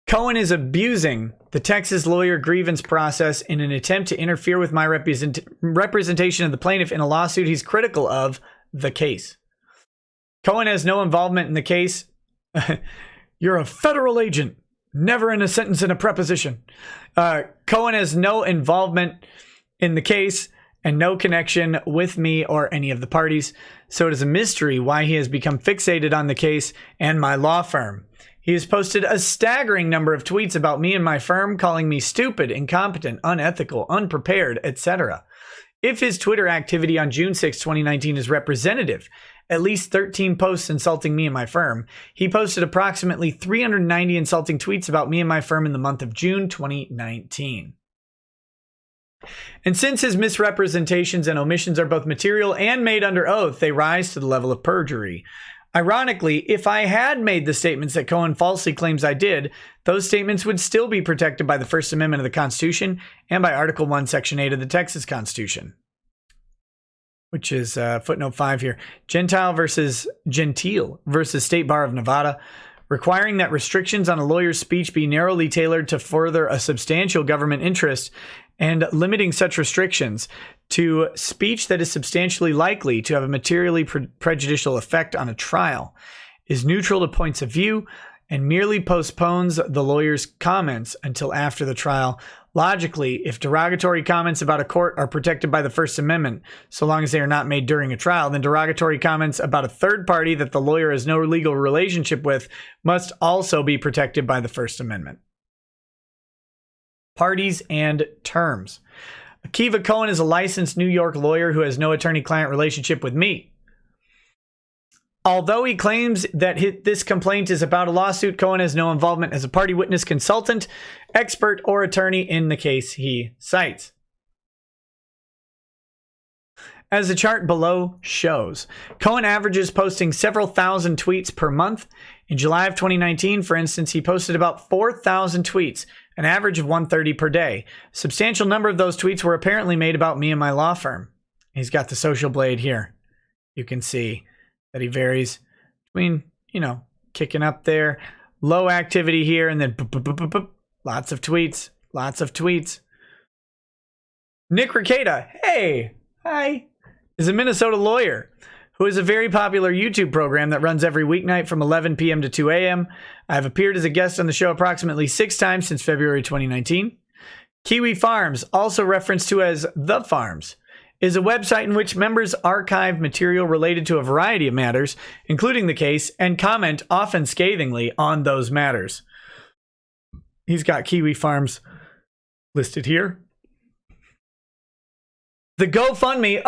Cohen is abusing the Texas lawyer grievance process in an attempt to interfere with my representation of the plaintiff in a lawsuit he's critical of the case. Cohen has no involvement in the case. You're a federal agent, never in a sentence in a preposition. Cohen has no involvement in the case and no connection with me or any of the parties, so it is a mystery why he has become fixated on the case and my law firm. He has posted a staggering number of tweets about me and my firm, calling me stupid, incompetent, unethical, unprepared, etc. If his Twitter activity on June 6, 2019 is representative, at least 13 posts insulting me and my firm, he posted approximately 390 insulting tweets about me and my firm in the month of June 2019. And since his misrepresentations and omissions are both material and made under oath, they rise to the level of perjury. Ironically, if I had made the statements that Cohen falsely claims I did, those statements would still be protected by the First Amendment of the Constitution and by Article 1, Section 8 of the Texas Constitution, which is footnote 5 here. Gentile versus State Bar of Nevada, requiring that restrictions on a lawyer's speech be narrowly tailored to further a substantial government interest and limiting such restrictions to speech that is substantially likely to have a materially prejudicial effect on a trial is neutral to points of view and merely postpones the lawyer's comments until after the trial. Logically, if derogatory comments about a court are protected by the First Amendment, so long as they are not made during a trial, then derogatory comments about a third party that the lawyer has no legal relationship with must also be protected by the First Amendment. Parties and terms. Akiva Cohen is a licensed New York lawyer who has no attorney-client relationship with me. Although he claims that this complaint is about a lawsuit, Cohen has no involvement as a party witness, consultant, expert, or attorney in the case he cites. As the chart below shows, Cohen averages posting several thousand tweets per month. In July of 2019, for instance, he posted about 4,000 tweets, an average of 130 per day. A substantial number of those tweets were apparently made about me and my law firm. He's got the social blade here. You can see that he varies between, kicking up there, low activity here, and then lots of tweets, Nick Rekieta, hey, hi, is a Minnesota lawyer who has a very popular YouTube program that runs every weeknight from 11 p.m. to 2 a.m. I have appeared as a guest on the show approximately 6 times since February 2019. Kiwi Farms, also referenced to as The Farms, is a website in which members archive material related to a variety of matters, including the case, and comment often scathingly on those matters. He's got Kiwi Farms listed here. The GoFundMe.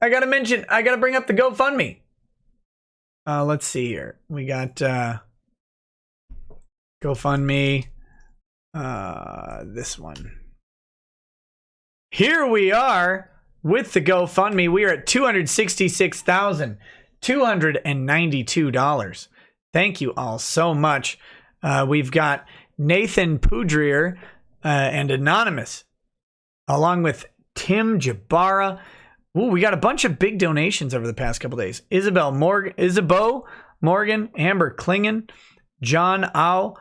I got to bring up the GoFundMe. Let's see here. We got GoFundMe. This one. Here we are with the GoFundMe. We are at $266,292. Thank you all so much. We've got Nathan Pudrier and Anonymous, along with Tim Jabara. Ooh, we got a bunch of big donations over the past couple days. Isabeau Morgan, Amber Klingen, John Au,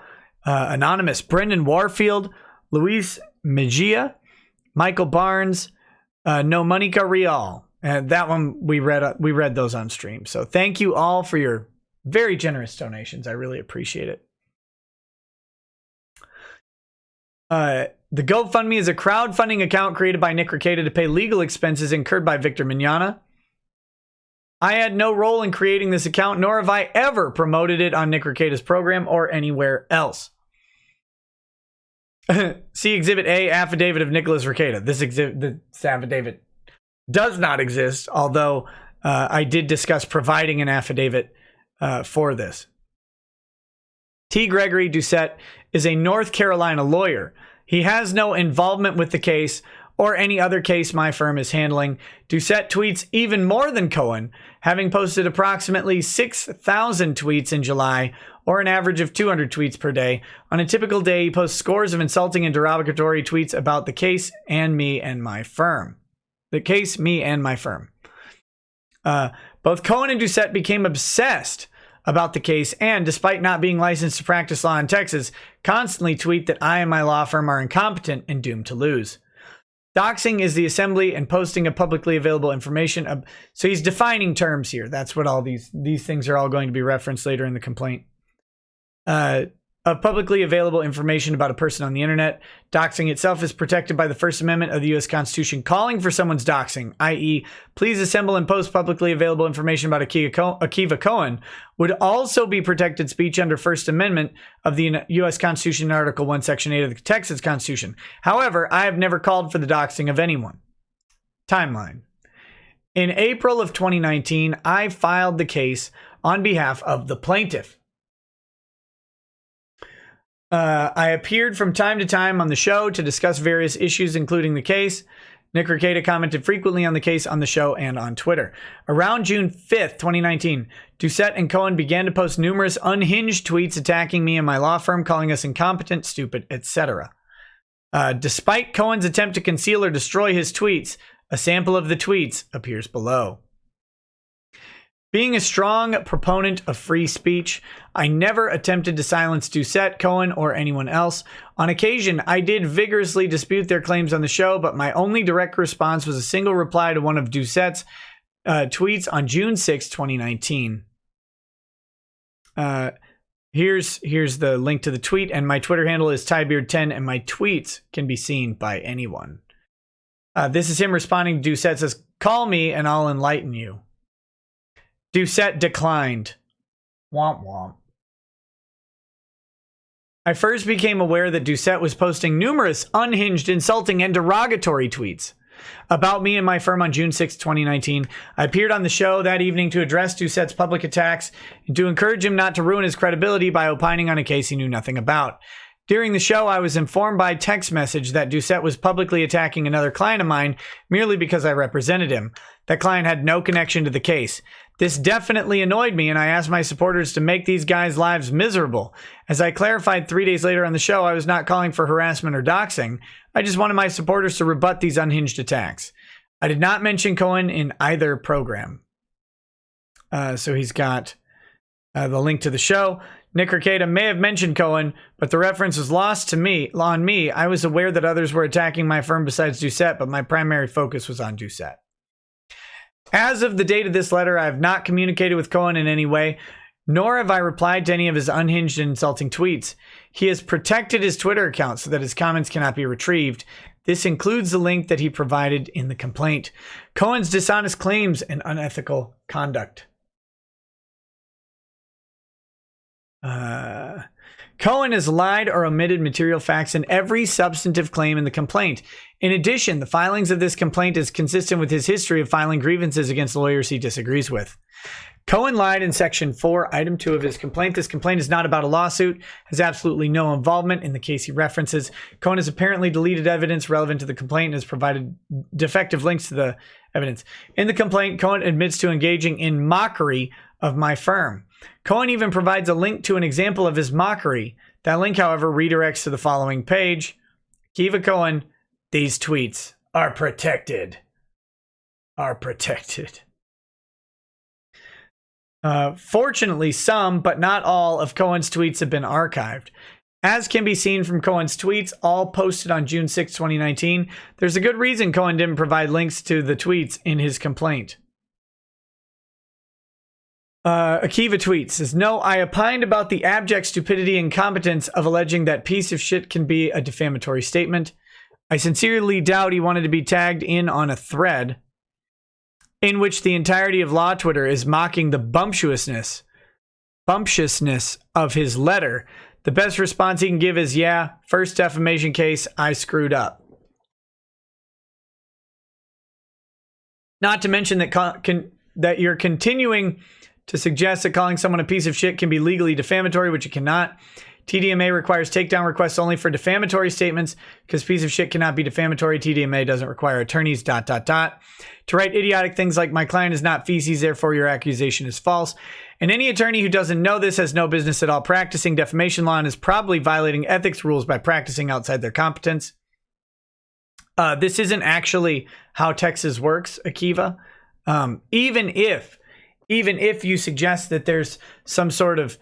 Anonymous, Brendan Warfield, Luis Mejia, Michael Barnes, No Monica Real. And that one we read those on stream. So thank you all for your very generous donations. I really appreciate it. The GoFundMe is a crowdfunding account created by Nick Rekieta to pay legal expenses incurred by Victor Mignogna. I had no role in creating this account, nor have I ever promoted it on Nick Rekieta's program or anywhere else. See Exhibit A, Affidavit of Nicholas Rekieta. This affidavit does not exist, although I did discuss providing an affidavit for this. T. Gregory Doucette is a North Carolina lawyer. He has no involvement with the case or any other case my firm is handling. Doucette tweets even more than Cohen, having posted approximately 6,000 tweets in July, or an average of 200 tweets per day. On a typical day, he posts scores of insulting and derogatory tweets about the case and me and my firm. Both Cohen and Doucette became obsessed about the case and, despite not being licensed to practice law in Texas, constantly tweet that I and my law firm are incompetent and doomed to lose. Doxing is the assembly and posting of publicly available information. So he's defining terms here. That's what all these things are all going to be referenced later in the complaint. Of publicly available information about a person on the internet. Doxing itself is protected by the First Amendment of the U.S. Constitution. Calling for someone's doxing, i.e., please assemble and post publicly available information about Akiva Cohen, would also be protected speech under First Amendment of the U.S. Constitution, Article 1, Section 8 of the Texas Constitution. However, I have never called for the doxing of anyone. Timeline. In April of 2019, I filed the case on behalf of the plaintiff. I appeared from time to time on the show to discuss various issues, including the case. Nick Rekieta commented frequently on the case on the show and on Twitter. Around June 5th, 2019, Doucette and Cohen began to post numerous unhinged tweets attacking me and my law firm, calling us incompetent, stupid, etc. Despite Cohen's attempt to conceal or destroy his tweets, a sample of the tweets appears below. Being a strong proponent of free speech, I never attempted to silence Doucette, Cohen, or anyone else. On occasion, I did vigorously dispute their claims on the show, but my only direct response was a single reply to one of Doucette's tweets on June 6, 2019. Here's the link to the tweet, and my Twitter handle is Tybeard10, and my tweets can be seen by anyone. This is him responding to Doucette. Says, "Call me and I'll enlighten you." Doucette declined. Womp womp. I first became aware that Doucette was posting numerous unhinged, insulting, and derogatory tweets about me and my firm on June 6, 2019. I appeared on the show that evening to address Doucette's public attacks and to encourage him not to ruin his credibility by opining on a case he knew nothing about. During the show, I was informed by text message that Doucette was publicly attacking another client of mine merely because I represented him. That client had no connection to the case. This definitely annoyed me, and I asked my supporters to make these guys' lives miserable. As I clarified 3 days later on the show, I was not calling for harassment or doxing. I just wanted my supporters to rebut these unhinged attacks. I did not mention Cohen in either program. So he's got the link to the show. Nick Rekieta may have mentioned Cohen, but the reference was lost on me. I was aware that others were attacking my firm besides Doucette, but my primary focus was on Doucette. As of the date of this letter, I have not communicated with Cohen in any way, nor have I replied to any of his unhinged and insulting tweets. He has protected his Twitter account so that his comments cannot be retrieved. This includes the link that he provided in the complaint. Cohen's dishonest claims and unethical conduct. Cohen has lied or omitted material facts in every substantive claim in the complaint. In addition, the filings of this complaint is consistent with his history of filing grievances against lawyers he disagrees with. Cohen lied in Section 4, Item 2 of his complaint. This complaint is not about a lawsuit, has absolutely no involvement in the case he references. Cohen has apparently deleted evidence relevant to the complaint and has provided defective links to the evidence. In the complaint, Cohen admits to engaging in mockery of my firm. Cohen even provides a link to an example of his mockery. That link, however, redirects to the following page. Akiva Cohen, these tweets are protected. Fortunately, some, but not all, of Cohen's tweets have been archived. As can be seen from Cohen's tweets, all posted on June 6, 2019, there's a good reason Cohen didn't provide links to the tweets in his complaint. Akiva tweets, says, "No, I opined about the abject stupidity and incompetence of alleging that piece of shit can be a defamatory statement. I sincerely doubt he wanted to be tagged in on a thread in which the entirety of Law Twitter is mocking the bumptiousness of his letter. The best response he can give is, yeah, first defamation case, I screwed up." Not to mention that you're continuing to suggest that calling someone a piece of shit can be legally defamatory, which it cannot. TDMA requires takedown requests only for defamatory statements because piece of shit cannot be defamatory. TDMA doesn't require attorneys, ... To write idiotic things like my client is not feces, therefore your accusation is false. And any attorney who doesn't know this has no business at all practicing defamation law and is probably violating ethics rules by practicing outside their competence. This isn't actually how Texas works, Akiva. Even if you suggest that there's some sort of,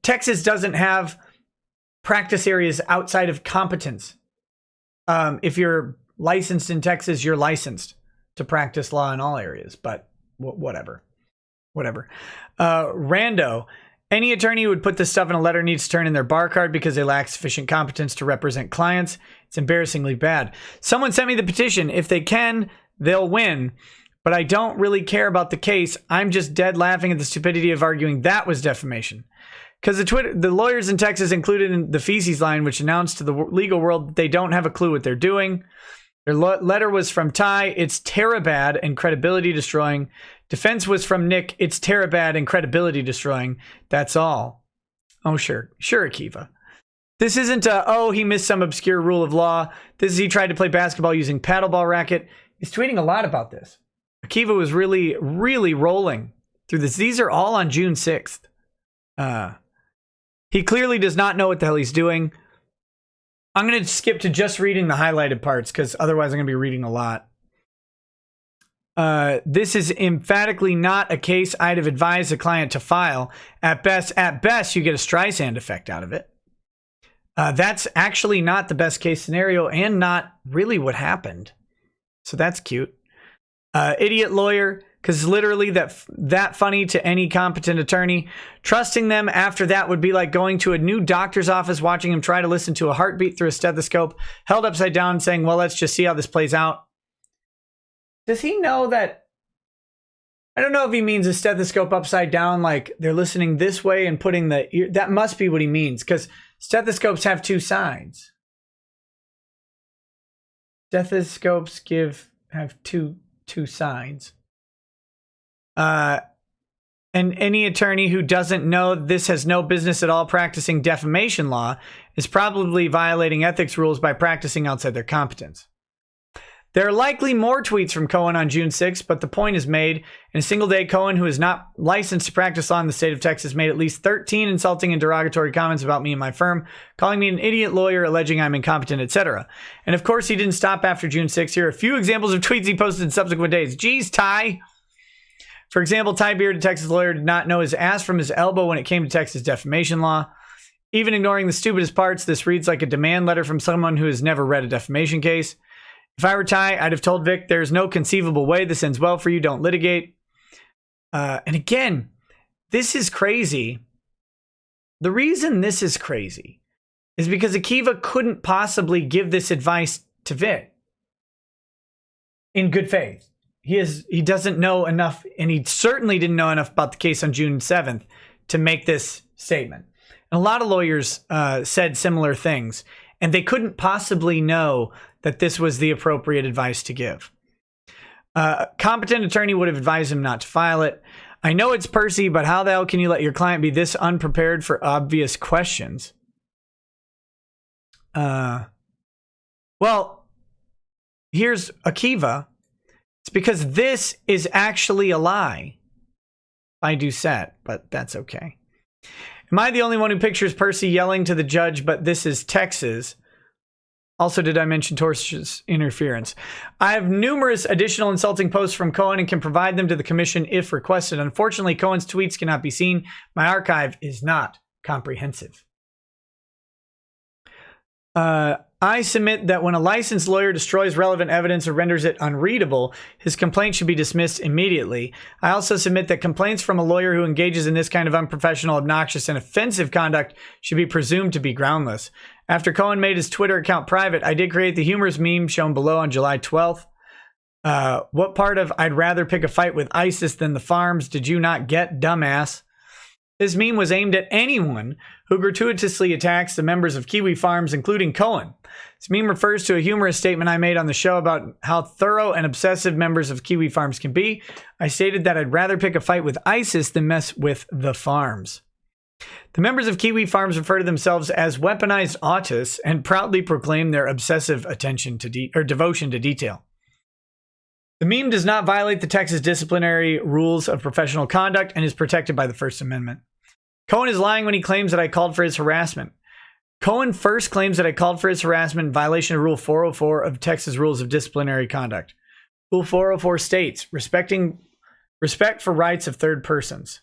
Texas doesn't have practice areas outside of competence. If you're licensed in Texas, you're licensed to practice law in all areas, but whatever. Rando, any attorney who would put this stuff in a letter needs to turn in their bar card because they lack sufficient competence to represent clients. It's embarrassingly bad. Someone sent me the petition. If they can, they'll win. But I don't really care about the case. I'm just dead laughing at the stupidity of arguing that was defamation. Because the lawyers in Texas included in the feces line, which announced to the legal world that they don't have a clue what they're doing. Their letter was from Ty. It's terabad and credibility destroying. Defense was from Nick. It's terabad and credibility destroying. That's all. Oh, sure. Sure, Akiva. This isn't oh, he missed some obscure rule of law. This is he tried to play basketball using paddleball racket. He's tweeting a lot about this. Akiva was really, really rolling through this. These are all on June 6th. He clearly does not know what the hell he's doing. I'm going to skip to just reading the highlighted parts because otherwise I'm going to be reading a lot. This is emphatically not a case I'd have advised a client to file. At best, you get a Streisand effect out of it. That's actually not the best case scenario and not really what happened. So that's cute. Idiot lawyer, because literally that funny to any competent attorney. Trusting them after that would be like going to a new doctor's office, watching him try to listen to a heartbeat through a stethoscope, held upside down, saying, well, let's just see how this plays out. Does he know that? I don't know if he means a stethoscope upside down, like they're listening this way and putting the ear. That must be what he means, because stethoscopes have two sides. Stethoscopes have two sides. And any attorney who doesn't know this has no business at all practicing defamation law is probably violating ethics rules by practicing outside their competence. There are likely more tweets from Cohen on June 6th, but the point is made. In a single day, Cohen, who is not licensed to practice law in the state of Texas, made at least 13 insulting and derogatory comments about me and my firm, calling me an idiot lawyer, alleging I'm incompetent, etc. And of course, he didn't stop after June 6th. Here are a few examples of tweets he posted in subsequent days. Geez, Ty. For example, Ty Beard, a Texas lawyer, did not know his ass from his elbow when it came to Texas defamation law. Even ignoring the stupidest parts, this reads like a demand letter from someone who has never read a defamation case. If I were Ty, I'd have told Vic, there's no conceivable way this ends well for you. Don't litigate. And again, this is crazy. The reason this is crazy is because Akiva couldn't possibly give this advice to Vic in good faith. He doesn't know enough, and he certainly didn't know enough about the case on June 7th to make this statement. And a lot of lawyers said similar things, and they couldn't possibly know that this was the appropriate advice to give. A competent attorney would have advised him not to file it. I know it's Percy, but how the hell can you let your client be this unprepared for obvious questions? Well, here's Akiva. It's because this is actually a lie by Doucette, but that's okay. Am I the only one who pictures Percy yelling to the judge, but this is Texas? Also, did I mention tortious interference? I have numerous additional insulting posts from Cohen and can provide them to the commission if requested. Unfortunately, Cohen's tweets cannot be seen. My archive is not comprehensive. I submit that when a licensed lawyer destroys relevant evidence or renders it unreadable, his complaint should be dismissed immediately. I also submit that complaints from a lawyer who engages in this kind of unprofessional, obnoxious, and offensive conduct should be presumed to be groundless. After Cohen made his Twitter account private, I did create the humorous meme shown below on July 12th. What part of I'd rather pick a fight with ISIS than the farms did you not get, dumbass? This meme was aimed at anyone who gratuitously attacks the members of Kiwi Farms, including Cohen. This meme refers to a humorous statement I made on the show about how thorough and obsessive members of Kiwi Farms can be. I stated that I'd rather pick a fight with ISIS than mess with the farms. The members of Kiwi Farms refer to themselves as weaponized autists and proudly proclaim their obsessive attention to devotion to detail. The meme does not violate the Texas disciplinary rules of professional conduct and is protected by the First Amendment. Cohen is lying when he claims that I called for his harassment. Cohen first claims that I called for his harassment in violation of Rule 404 of Texas Rules of Disciplinary Conduct. Rule 404 states, respect for rights of third persons.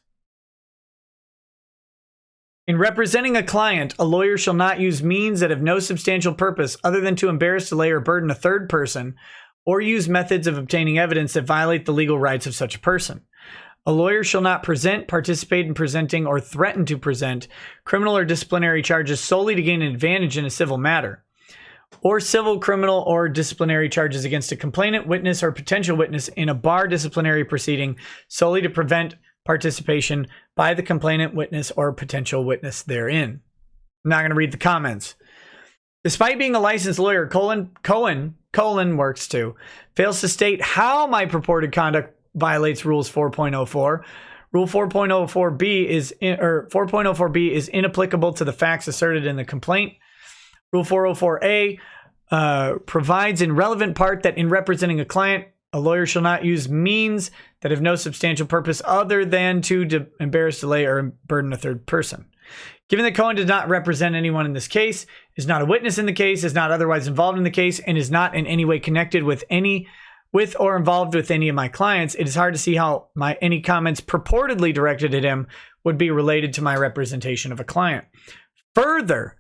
In representing a client, a lawyer shall not use means that have no substantial purpose other than to embarrass, delay, or burden a third person, or use methods of obtaining evidence that violate the legal rights of such a person. A lawyer shall not present, participate in presenting, or threaten to present criminal or disciplinary charges solely to gain an advantage in a civil matter, or civil, criminal, or disciplinary charges against a complainant, witness, or potential witness in a bar disciplinary proceeding solely to prevent participation by the complainant, witness, or potential witness therein. I'm not going to read the comments. Despite being a licensed lawyer, Cohen works too, fails to state how my purported conduct violates Rules 4.04. Rule 4.04b is 4.04b is inapplicable to the facts asserted in the complaint. Rule 404a provides in relevant part that in representing a client, a lawyer shall not use means that have no substantial purpose other than to embarrass, delay, or burden a third person. Given that Cohen did not represent anyone in this case, is not a witness in the case, is not otherwise involved in the case, and is not in any way connected with or involved with any of my clients, it is hard to see how any comments purportedly directed at him would be related to my representation of a client. Further,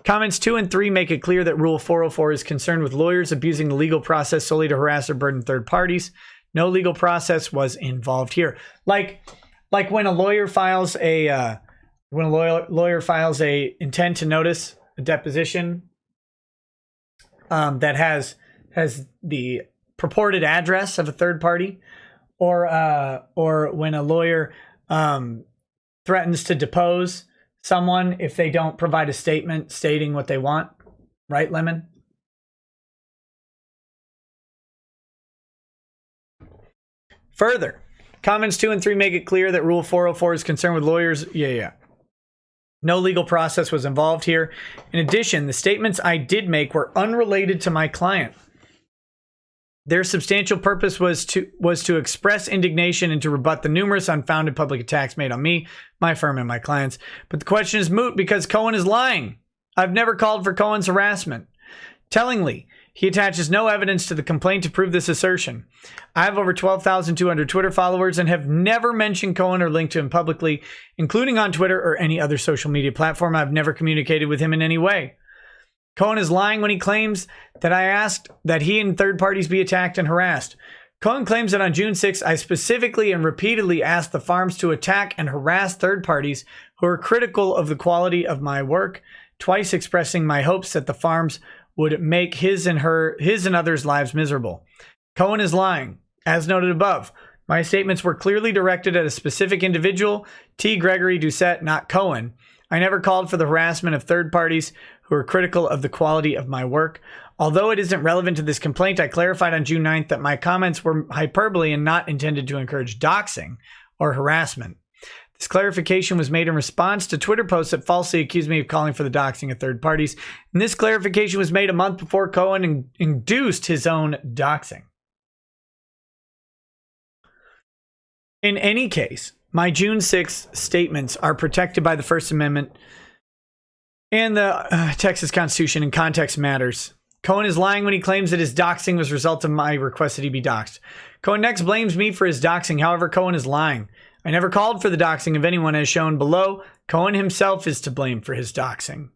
comments 2 and 3 make it clear that Rule 404 is concerned with lawyers abusing the legal process solely to harass or burden third parties. No legal process was involved here. Like when a lawyer files a intent to notice a deposition that has the purported address of a third party, or when a lawyer threatens to depose someone if they don't provide a statement stating what they want, right, Lemon? Further, comments 2 and 3 make it clear that Rule 404 is concerned with lawyers. No legal process was involved here. In addition, the statements I did make were unrelated to my client. Their substantial purpose was to express indignation and to rebut the numerous unfounded public attacks made on me, my firm, and my clients. But the question is moot because Cohen is lying. I've never called for Cohen's harassment. Tellingly, he attaches no evidence to the complaint to prove this assertion. I have over 12,200 Twitter followers and have never mentioned Cohen or linked to him publicly, including on Twitter or any other social media platform. I've never communicated with him in any way. Cohen is lying when he claims that I asked that he and third parties be attacked and harassed. Cohen claims that on June 6th, I specifically and repeatedly asked the farms to attack and harass third parties who are critical of the quality of my work, twice expressing my hopes that the farms would make his and others' lives miserable. Cohen is lying. As noted above, my statements were clearly directed at a specific individual, T. Gregory Doucette, not Cohen. I never called for the harassment of third parties who are critical of the quality of my work. Although it isn't relevant to this complaint, I clarified on June 9th that my comments were hyperbole and not intended to encourage doxing or harassment. This clarification was made in response to Twitter posts that falsely accused me of calling for the doxing of third parties. And this clarification was made a month before Cohen induced his own doxing. In any case, my June 6th statements are protected by the First Amendment and the Texas Constitution, and context matters. Cohen is lying when he claims that his doxing was a result of my request that he be doxed. Cohen next blames me for his doxing. However, Cohen is lying. I never called for the doxing of anyone as shown below. Cohen himself is to blame for his doxing.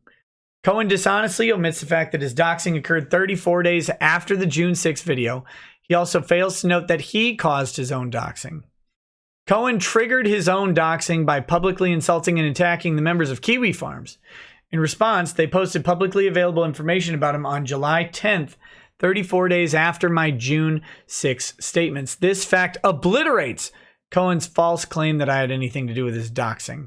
Cohen dishonestly omits the fact that his doxing occurred 34 days after the June 6th video. He also fails to note that he caused his own doxing. Cohen triggered his own doxing by publicly insulting and attacking the members of Kiwi Farms. In response, they posted publicly available information about him on July 10th, 34 days after my June 6th statements. This fact obliterates Cohen's false claim that I had anything to do with his doxing.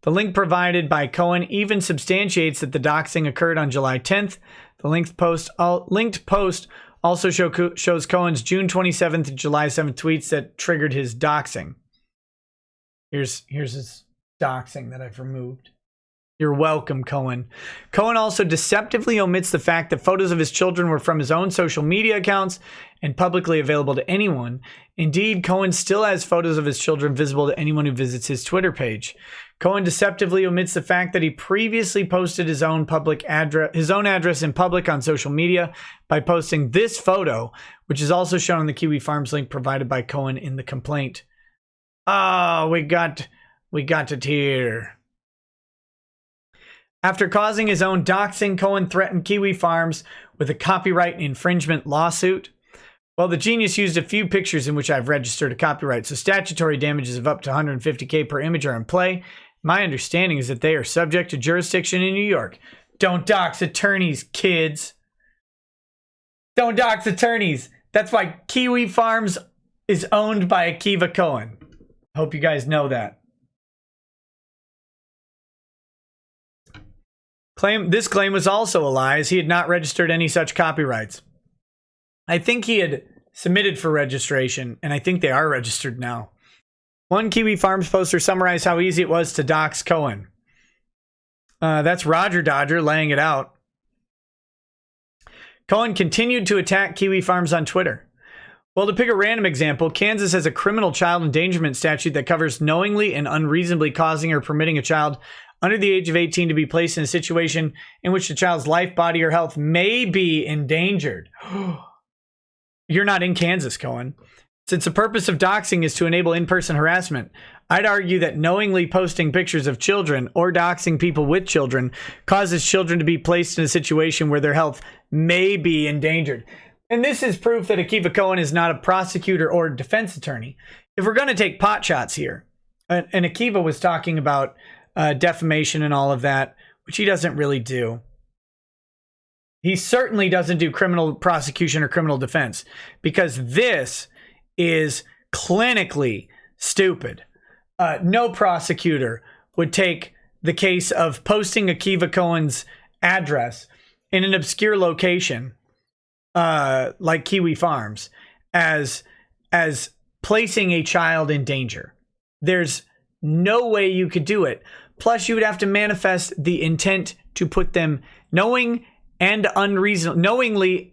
The link provided by Cohen even substantiates that the doxing occurred on July 10th. The linked post also shows Cohen's June 27th and July 7th tweets that triggered his doxing. Here's his doxing that I've removed. You're welcome, Cohen. Cohen also deceptively omits the fact that photos of his children were from his own social media accounts and publicly available to anyone. Indeed, Cohen still has photos of his children visible to anyone who visits his Twitter page. Cohen deceptively omits the fact that he previously posted his own address in public on social media by posting this photo, which is also shown in the Kiwi Farms link provided by Cohen in the complaint. Oh, we got it here. After causing his own doxing, Cohen threatened Kiwi Farms with a copyright infringement lawsuit. Well, the genius used a few pictures in which I've registered a copyright, so statutory damages of up to $150K per image are in play. My understanding is that they are subject to jurisdiction in New York. Don't dox attorneys, kids. Don't dox attorneys. That's why Kiwi Farms is owned by Akiva Cohen. Hope you guys know that. This claim was also a lie, as he had not registered any such copyrights. I think he had submitted for registration, and I think they are registered now. One Kiwi Farms poster summarized how easy it was to dox Cohen. That's Roger Dodger laying it out. Cohen continued to attack Kiwi Farms on Twitter. Well, to pick a random example, Kansas has a criminal child endangerment statute that covers knowingly and unreasonably causing or permitting a child under the age of 18 to be placed in a situation in which the child's life, body, or health may be endangered. You're not in Kansas, Cohen. Since the purpose of doxing is to enable in-person harassment, I'd argue that knowingly posting pictures of children or doxing people with children causes children to be placed in a situation where their health may be endangered. And this is proof that Akiva Cohen is not a prosecutor or defense attorney. If we're going to take pot shots here, and Akiva was talking about defamation and all of that, which he doesn't really do. He certainly doesn't do criminal prosecution or criminal defense, because this is clinically stupid. No prosecutor would take the case of posting Akiva Cohen's address in an obscure location like Kiwi Farms as placing a child in danger. There's no way you could do it. Plus, you would have to manifest the intent to put them knowingly and unreasonably.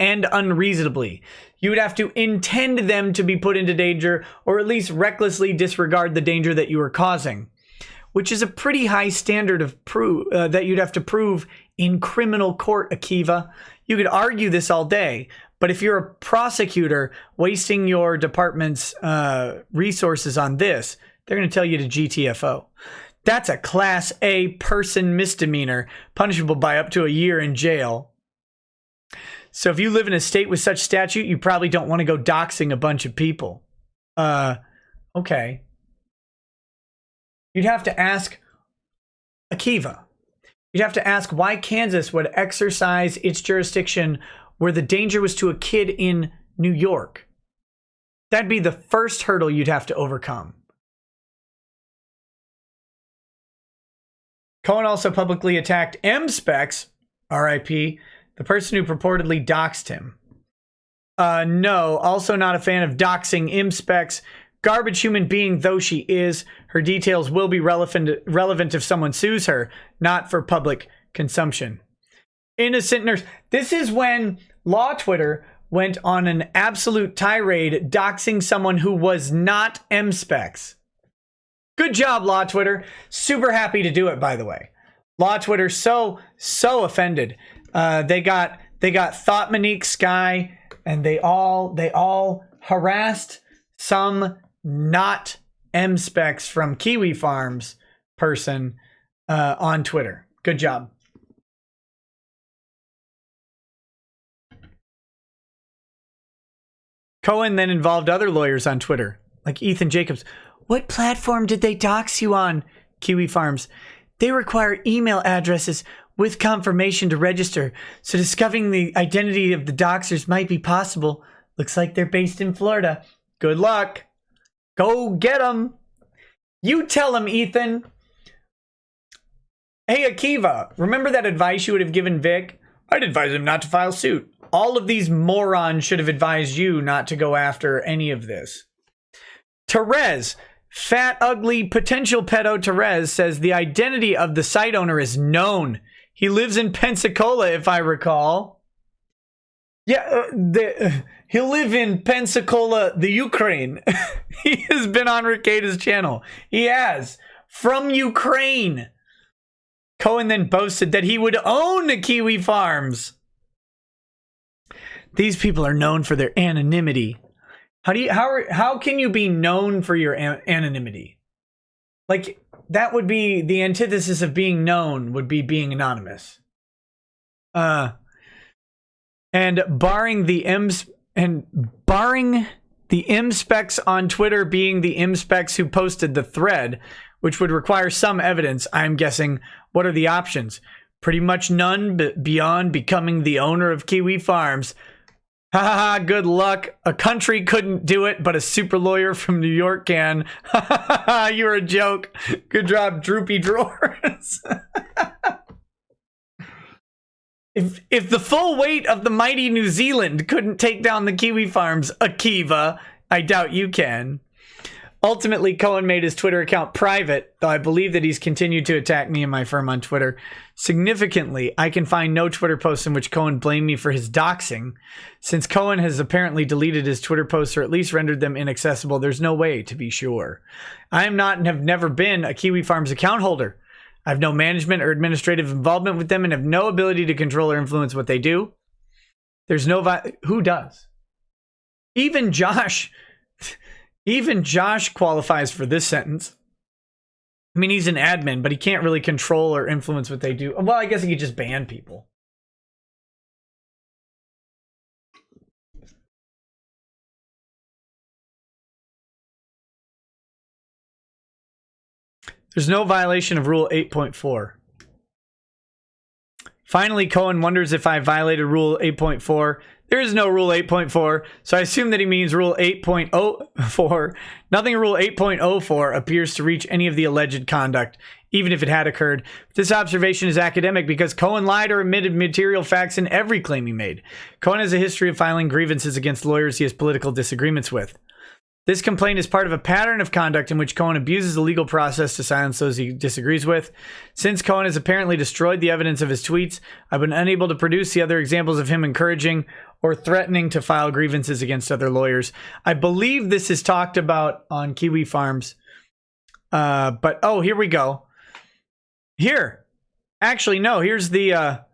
You would have to intend them to be put into danger, or at least recklessly disregard the danger that you are causing, which is a pretty high standard of proof that you'd have to prove in criminal court, Akiva. You could argue this all day, but if you're a prosecutor wasting your department's resources on this, they're going to tell you to GTFO. That's a Class A person misdemeanor, punishable by up to a year in jail. So if you live in a state with such statute, you probably don't want to go doxing a bunch of people. Okay. You'd have to ask Akiva. You'd have to ask why Kansas would exercise its jurisdiction where the danger was to a kid in New York. That'd be the first hurdle you'd have to overcome. Cohen also publicly attacked M-Specs, RIP, the person who purportedly doxed him. No, also not a fan of doxing M-Specs. Garbage human being though she is, her details will be relevant if someone sues her, not for public consumption. Innocent nurse. This is when Law Twitter went on an absolute tirade doxing someone who was not M-Specs. Good job, Law Twitter. Super happy to do it, by the way. Law Twitter so offended. They got Thought Monique Sky, and they all harassed some not M-Specs from Kiwi Farms person on Twitter. Good job. Cohen then involved other lawyers on Twitter, like Ethan Jacobs. What platform did they dox you on, Kiwi Farms? They require email addresses with confirmation to register, so discovering the identity of the doxers might be possible. Looks like they're based in Florida. Good luck. Go get them. You tell them, Ethan. Hey, Akiva, remember that advice you would have given Vic? I'd advise him not to file suit. All of these morons should have advised you not to go after any of this. Therese, fat, ugly, potential pedo Therese, says the identity of the site owner is known. He lives in Pensacola, if I recall. Yeah, he'll live in Pensacola, the Ukraine. He has been on Rekieta's channel. He has. From Ukraine. Cohen then boasted that he would own the Kiwi Farms. These people are known for their anonymity. How can you be known for your anonymity? Like, that would be the antithesis of being known, would be being anonymous. And barring the M-Specs on Twitter being the M-Specs who posted the thread, which would require some evidence, I'm guessing, what are the options? Pretty much none beyond becoming the owner of Kiwi Farms. Ha ha ha, good luck. A country couldn't do it, but a super lawyer from New York can. Ha ha ha, you're a joke. Good job, droopy drawers. If the full weight of the mighty New Zealand couldn't take down the Kiwi Farms, Akiva, I doubt you can. Ultimately, Cohen made his Twitter account private, though I believe that he's continued to attack me and my firm on Twitter. Significantly, I can find no Twitter posts in which Cohen blamed me for his doxing. Since Cohen has apparently deleted his Twitter posts or at least rendered them inaccessible, there's no way to be sure. I am not and have never been a Kiwi Farms account holder. I have no management or administrative involvement with them and have no ability to control or influence what they do. There's no... Who does? Even Josh qualifies for this sentence. I mean, he's an admin, but he can't really control or influence what they do. Well, I guess he could just ban people. There's no violation of Rule 8.4. Finally, Cohen wonders if I violated Rule 8.4. There is no Rule 8.4, so I assume that he means Rule 8.04. Nothing in Rule 8.04 appears to reach any of the alleged conduct, even if it had occurred. This observation is academic because Cohen lied or omitted material facts in every claim he made. Cohen has a history of filing grievances against lawyers he has political disagreements with. This complaint is part of a pattern of conduct in which Cohen abuses the legal process to silence those he disagrees with. Since Cohen has apparently destroyed the evidence of his tweets, I've been unable to produce the other examples of him encouraging or threatening to file grievances against other lawyers. I believe this is talked about on Kiwi Farms. But, oh, here we go. Here. Actually, no, here's the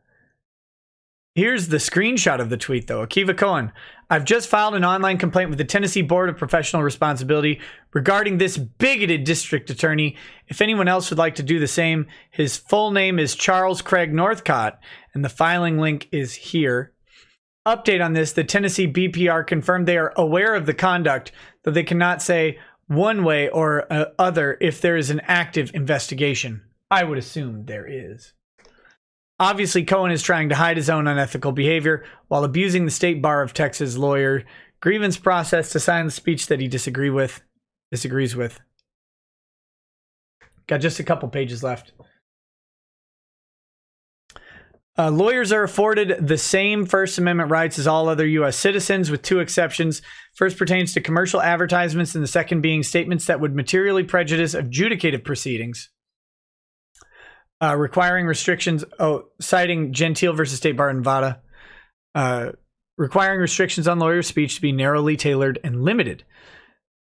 screenshot of the tweet, though. Akiva Cohen. I've just filed an online complaint with the Tennessee Board of Professional Responsibility regarding this bigoted district attorney. If anyone else would like to do the same, his full name is Charles Craig Northcott, and the filing link is here. Update on this, the Tennessee BPR confirmed they are aware of the conduct, though they cannot say one way or other if there is an active investigation. I would assume there is. Obviously, Cohen is trying to hide his own unethical behavior while abusing the State Bar of Texas lawyer grievance process to silence speech that he disagrees with. Got just a couple pages left. Lawyers are afforded the same First Amendment rights as all other U.S. citizens, with two exceptions. First pertains to commercial advertisements, and the second being statements that would materially prejudice adjudicative proceedings. Requiring restrictions, citing Gentile versus State Bar in Nevada, requiring restrictions on lawyer speech to be narrowly tailored and limited,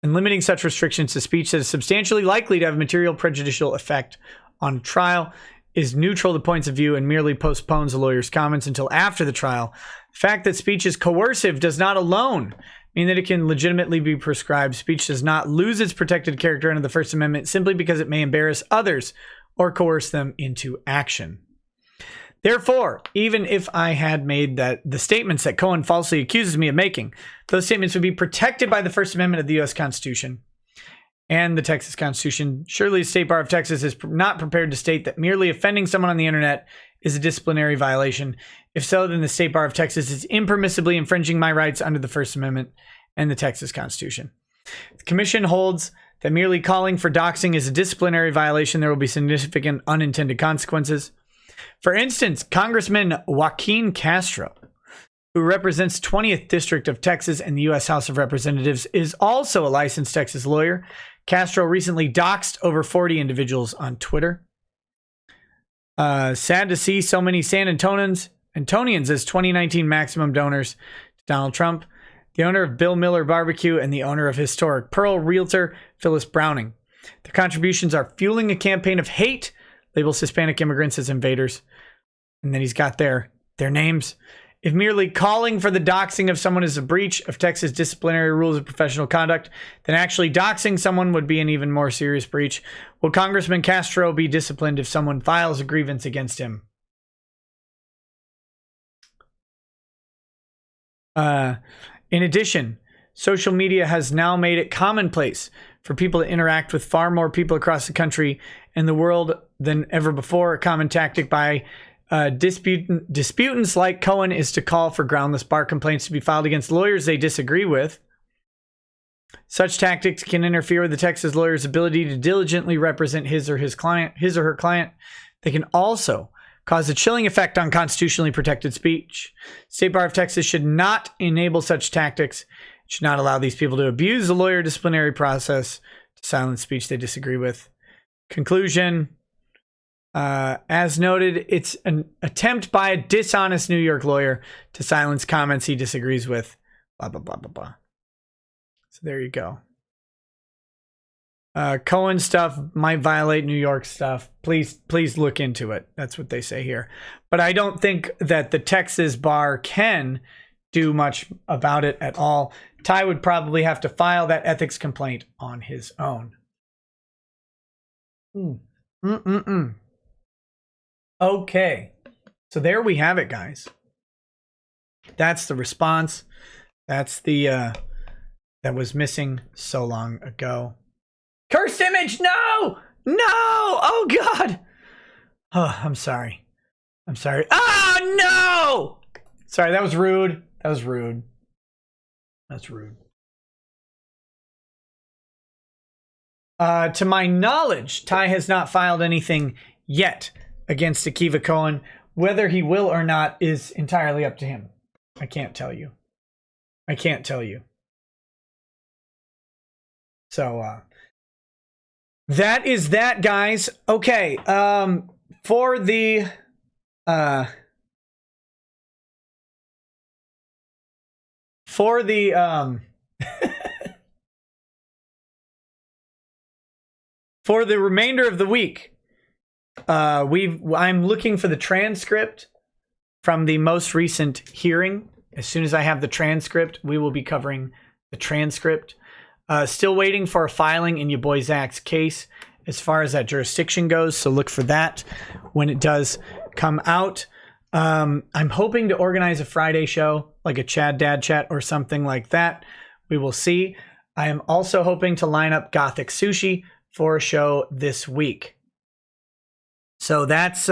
and limiting such restrictions to speech that is substantially likely to have material prejudicial effect on trial, is neutral to points of view and merely postpones a lawyer's comments until after the trial. The fact that speech is coercive does not alone mean that it can legitimately be prescribed. Speech does not lose its protected character under the First Amendment simply because it may embarrass others or coerce them into action. Therefore, even if I had made the statements that Cohen falsely accuses me of making, those statements would be protected by the First Amendment of the U.S. Constitution and the Texas Constitution. Surely the State Bar of Texas is not prepared to state that merely offending someone on the internet is a disciplinary violation. If so, then the State Bar of Texas is impermissibly infringing my rights under the First Amendment and the Texas Constitution. The Commission holds that merely calling for doxing is a disciplinary violation. There will be significant unintended consequences. For instance, Congressman Joaquin Castro, who represents 20th District of Texas in the U.S. House of Representatives, is also a licensed Texas lawyer. Castro recently doxed over 40 individuals on Twitter. Sad to see so many San Antonians as 2019 maximum donors to Donald Trump, the owner of Bill Miller Barbecue, and the owner of historic Pearl realtor Phyllis Browning. Their contributions are fueling a campaign of hate, labels Hispanic immigrants as invaders. And then he's got their names. If merely calling for the doxing of someone is a breach of Texas disciplinary rules of professional conduct, then actually doxing someone would be an even more serious breach. Will Congressman Castro be disciplined if someone files a grievance against him? In addition, social media has now made it commonplace for people to interact with far more people across the country and the world than ever before. A common tactic by disputants like Cohen is to call for groundless bar complaints to be filed against lawyers they disagree with. Such tactics can interfere with the Texas lawyer's ability to diligently represent his or her client. They can also cause a chilling effect on constitutionally protected speech. State Bar of Texas should not enable such tactics Should not allow these people to abuse the lawyer disciplinary process to silence speech they disagree with. Conclusion. As noted, it's an attempt by a dishonest New York lawyer to silence comments he disagrees with. Blah, blah, blah, blah, blah. So there you go. Cohen stuff might violate New York stuff. Please look into it. That's what they say here. But I don't think that the Texas bar can do much about it at all. Ty would probably have to file that ethics complaint on his own. Okay. So there we have it, guys. That's the response. That's the that was missing so long ago. Cursed image, no! No! Oh, God! Oh, I'm sorry. I'm sorry. Oh, no! Sorry, that was rude. That was rude. That's rude. To my knowledge, Ty has not filed anything yet against Akiva Cohen. Whether he will or not is entirely up to him. I can't tell you. I can't tell you. So, that is that, guys. Okay, for the for the remainder of the week, I'm looking for the transcript from the most recent hearing. As soon as I have the transcript, we will be covering the transcript. Still waiting for a filing in your boy Zach's case as far as that jurisdiction goes, so look for that when it does come out. I'm hoping to organize a Friday show, like a Chad Dad Chat or something like that. We will see. I am also hoping to line up Gothic Sushi for a show this week. So that's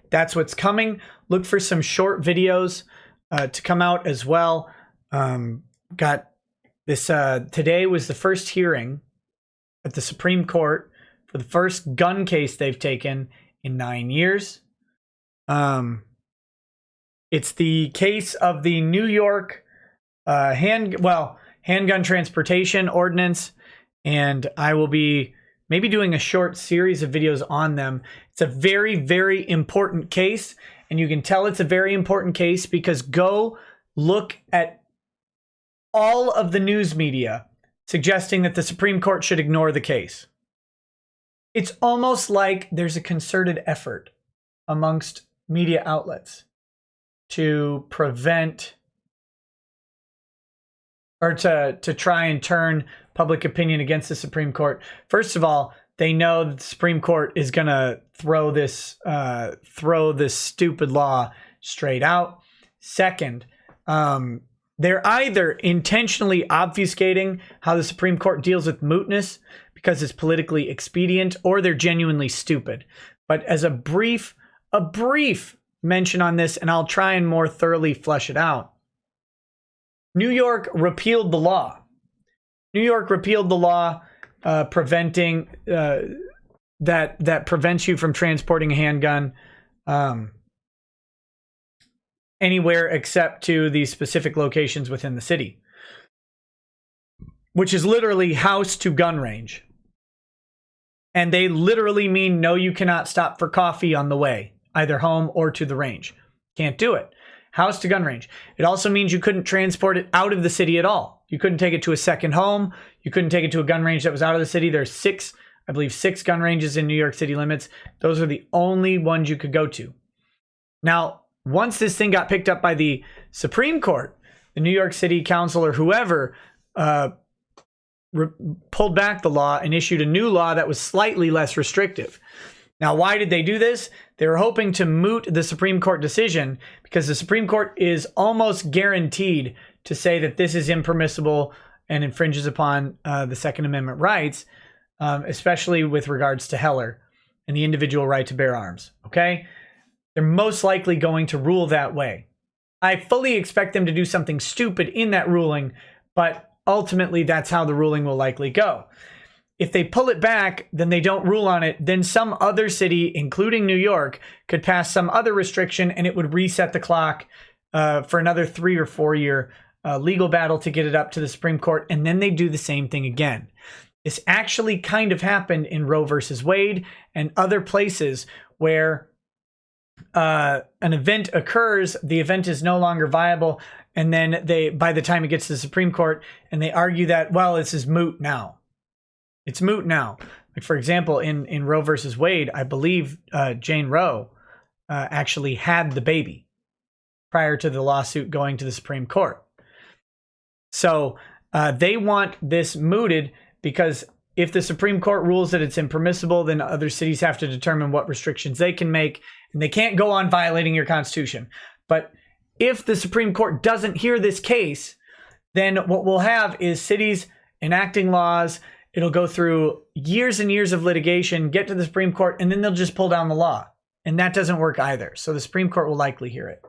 what's coming. Look for some short videos to come out as well. Got this today was the first hearing at the Supreme Court for the first gun case they've taken in 9 years. It's the case of the New York handgun transportation ordinance, and I will be maybe doing a short series of videos on them. It's a very, very important case, and you can tell it's a very important case because go look at all of the news media suggesting that the Supreme Court should ignore the case. It's almost like there's a concerted effort amongst media outlets to prevent or to try and turn public opinion against the Supreme Court. First of all, they know that the Supreme Court is going to throw this stupid law straight out. Second, they're either intentionally obfuscating how the Supreme Court deals with mootness because it's politically expedient, or they're genuinely stupid. But as a brief mention on this, and I'll try and more thoroughly flesh it out. New York repealed the law. New York repealed the law preventing that prevents you from transporting a handgun anywhere except to the specific locations within the city, which is literally house to gun range. And they literally mean no, you cannot stop for coffee on the way, either home or to the range. Can't do it. House to gun range. It also means you couldn't transport it out of the city at all. You couldn't take it to a second home. You couldn't take it to a gun range that was out of the city. There's six gun ranges in New York City limits. Those are the only ones you could go to. Now, once this thing got picked up by the Supreme Court, the New York City Council or whoever pulled back the law and issued a new law that was slightly less restrictive. Now, why did they do this? They were hoping to moot the Supreme Court decision because the Supreme Court is almost guaranteed to say that this is impermissible and infringes upon the Second Amendment rights, especially with regards to Heller and the individual right to bear arms. Okay? They're most likely going to rule that way. I fully expect them to do something stupid in that ruling, but ultimately that's how the ruling will likely go. If they pull it back, then they don't rule on it, then some other city, including New York, could pass some other restriction and it would reset the clock for another 3 or 4 year legal battle to get it up to the Supreme Court, and then they do the same thing again. This actually kind of happened in Roe versus Wade and other places where an event occurs, the event is no longer viable, and then by the time it gets to the Supreme Court, and they argue that, well, this is moot now. It's moot now. Like, for example, in Roe versus Wade, I believe Jane Roe actually had the baby prior to the lawsuit going to the Supreme Court. So they want this mooted because if the Supreme Court rules that it's impermissible, then other cities have to determine what restrictions they can make, and they can't go on violating your Constitution. But if the Supreme Court doesn't hear this case, then what we'll have is cities enacting laws. It'll go through years and years of litigation, get to the Supreme Court, and then they'll just pull down the law. And that doesn't work either. So the Supreme Court will likely hear it.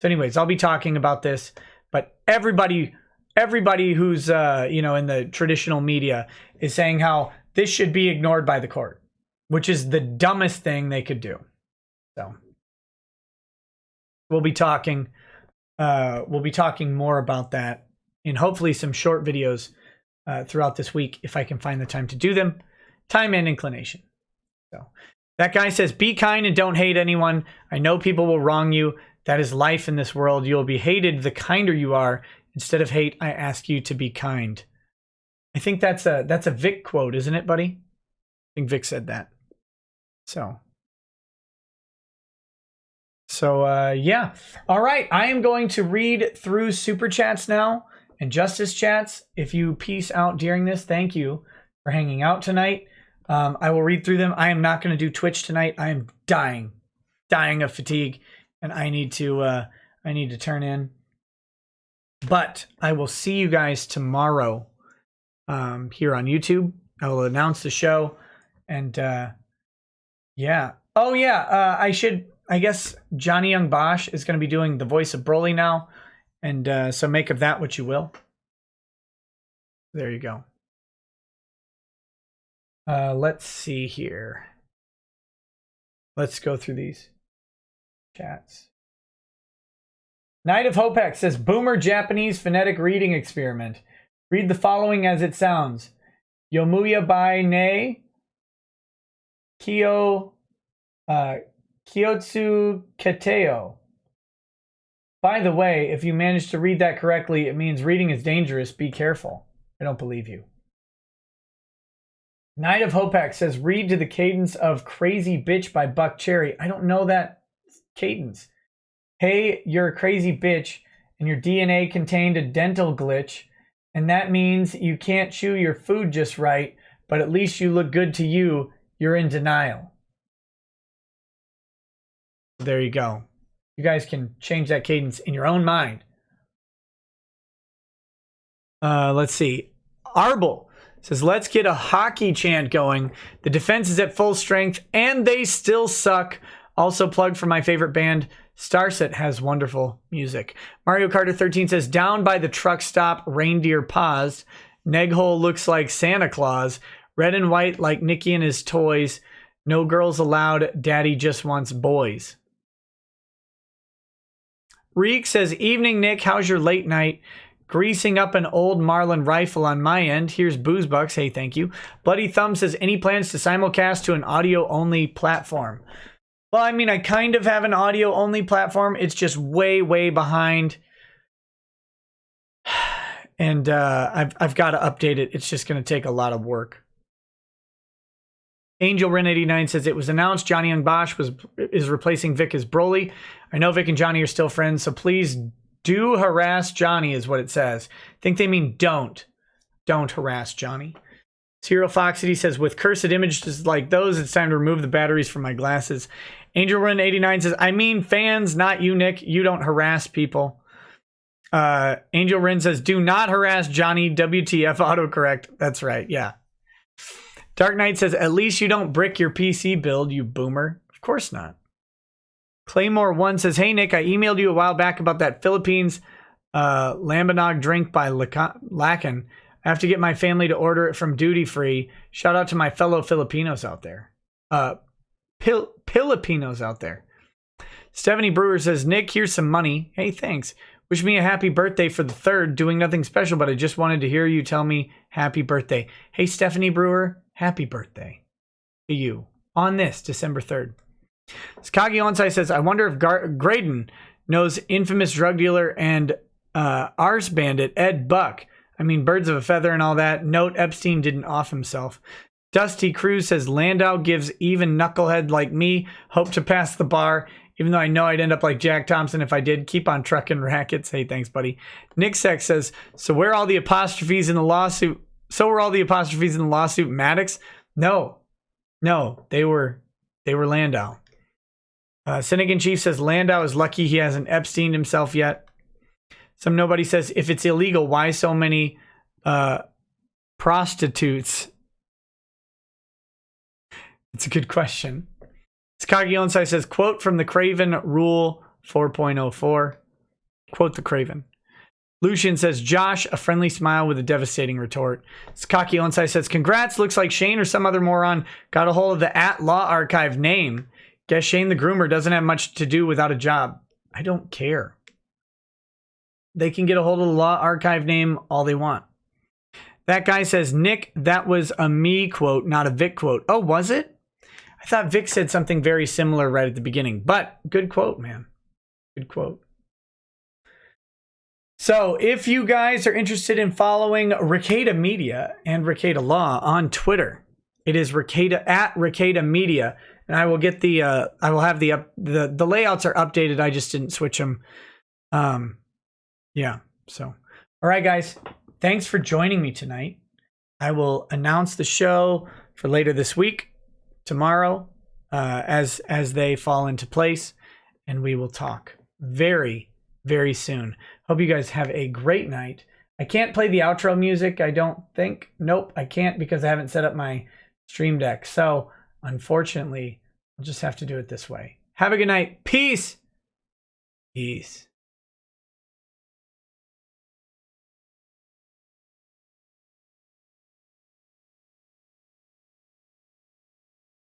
So anyways, I'll be talking about this, but everybody who's, in the traditional media is saying how this should be ignored by the court, which is the dumbest thing they could do. So we'll be talking more about that in hopefully some short videos throughout this week, if I can find the time to do them, time and inclination. So that guy says, be kind and don't hate anyone. I know people will wrong you. That is life in this world. You'll be hated the kinder you are. Instead of hate, I ask you to be kind. I think that's a Vic quote, isn't it, buddy? I think Vic said that. So yeah. All right. I am going to read through super chats now and justice chats. If you peace out during this, thank you for hanging out tonight. I will read through them. I am not going to do Twitch tonight. I am dying of fatigue, and I need to turn in. But I will see you guys tomorrow here on YouTube. I will announce the show. And yeah. Oh, yeah. I guess Johnny Young Bosch is going to be doing the voice of Broly now. And so make of that what you will. There you go. Let's see here. Let's go through these chats. Night of Hopex says, Boomer Japanese phonetic reading experiment. Read the following as it sounds. Yomuya bai ne Kyotsu Keteo. By the way, if you manage to read that correctly, it means reading is dangerous. Be careful. I don't believe you. Night of Hopex says, read to the cadence of Crazy Bitch by Buck Cherry. I don't know that cadence. Hey, you're a crazy bitch, and your DNA contained a dental glitch, and that means you can't chew your food just right, but at least you look good to you. You're in denial. There you go. You guys can change that cadence in your own mind. Let's see. Arble says, let's get a hockey chant going. The defense is at full strength, and they still suck. Also plug for my favorite band, Starset has wonderful music. Mario Carter 13 says, down by the truck stop, reindeer paused. Neghole looks like Santa Claus. Red and white like Nicky and his toys. No girls allowed. Daddy just wants boys. Reek says, evening, Nick. How's your late night? Greasing up an old Marlin rifle on my end. Here's Booze Bucks. Hey, thank you. Bloody Thumb says, any plans to simulcast to an audio-only platform? Well, I mean, I kind of have an audio-only platform. It's just way, way behind. And I've got to update it. It's just going to take a lot of work. Angel Ren 89 says, it was announced Johnny Young Bosch is replacing Vic as Broly. I know Vic and Johnny are still friends, so please do harass Johnny is what it says. I think they mean don't. Don't harass Johnny. Serial Foxity says, with cursed images like those, it's time to remove the batteries from my glasses. Angel Run 89 says, I mean fans, not you, Nick. You don't harass people. Angel Ren says, do not harass Johnny. WTF autocorrect. That's right. Yeah. Dark Knight says, at least you don't brick your PC build, you boomer. Of course not. Claymore 1 says, hey, Nick, I emailed you a while back about that Philippines Lambanog drink by Lacan. I have to get my family to order it from duty free. Shout out to my fellow Filipinos out there. Filipinos out there. Stephanie Brewer says, Nick, here's some money. Hey, thanks. Wish me a happy birthday for the 3rd. Doing nothing special, but I just wanted to hear you tell me happy birthday. Hey, Stephanie Brewer, happy birthday to you on this December 3rd. Skagi Onsai says, I wonder if Graydon knows infamous drug dealer and arse bandit Ed Buck. I mean, birds of a feather and all that. Note, Epstein didn't off himself. Dusty Cruz says, Landau gives even knucklehead like me hope to pass the bar, even though I know I'd end up like Jack Thompson if I did. Keep on trucking rackets. Hey, thanks, buddy. Nick Sex says, so where are all the apostrophes in the lawsuit? So were all the apostrophes in the lawsuit Maddox? No, they were Landau. Finnegan Chief says, Landau is lucky he hasn't Epstein himself yet. Some nobody says, if it's illegal, why so many prostitutes? It's a good question. Skagi Onsai says, quote from the Craven Rule 4.04. Quote the Craven. Lucian says, Josh, a friendly smile with a devastating retort. Skaki Onsai says, congrats, looks like Shane or some other moron got a hold of the @Law Archive name. Guess Shane the groomer doesn't have much to do without a job. I don't care. They can get a hold of the Law Archive name all they want. That guy says, Nick, that was a me quote, not a Vic quote. Oh, was it? I thought Vic said something very similar right at the beginning, but good quote, man. Good quote. So if you guys are interested in following Rekieta Media and Rekieta Law on Twitter, it is Rekieta @Rekieta Media. And I will get the I will have the layouts are updated. I just didn't switch them. Yeah. So, all right, guys, thanks for joining me tonight. I will announce the show for later this week, tomorrow, as they fall into place, and we will talk very, very soon. Hope you guys have a great night. I can't play the outro music, I don't think. Nope, I can't because I haven't set up my Stream Deck. So, unfortunately, I'll just have to do it this way. Have a good night. Peace. Peace.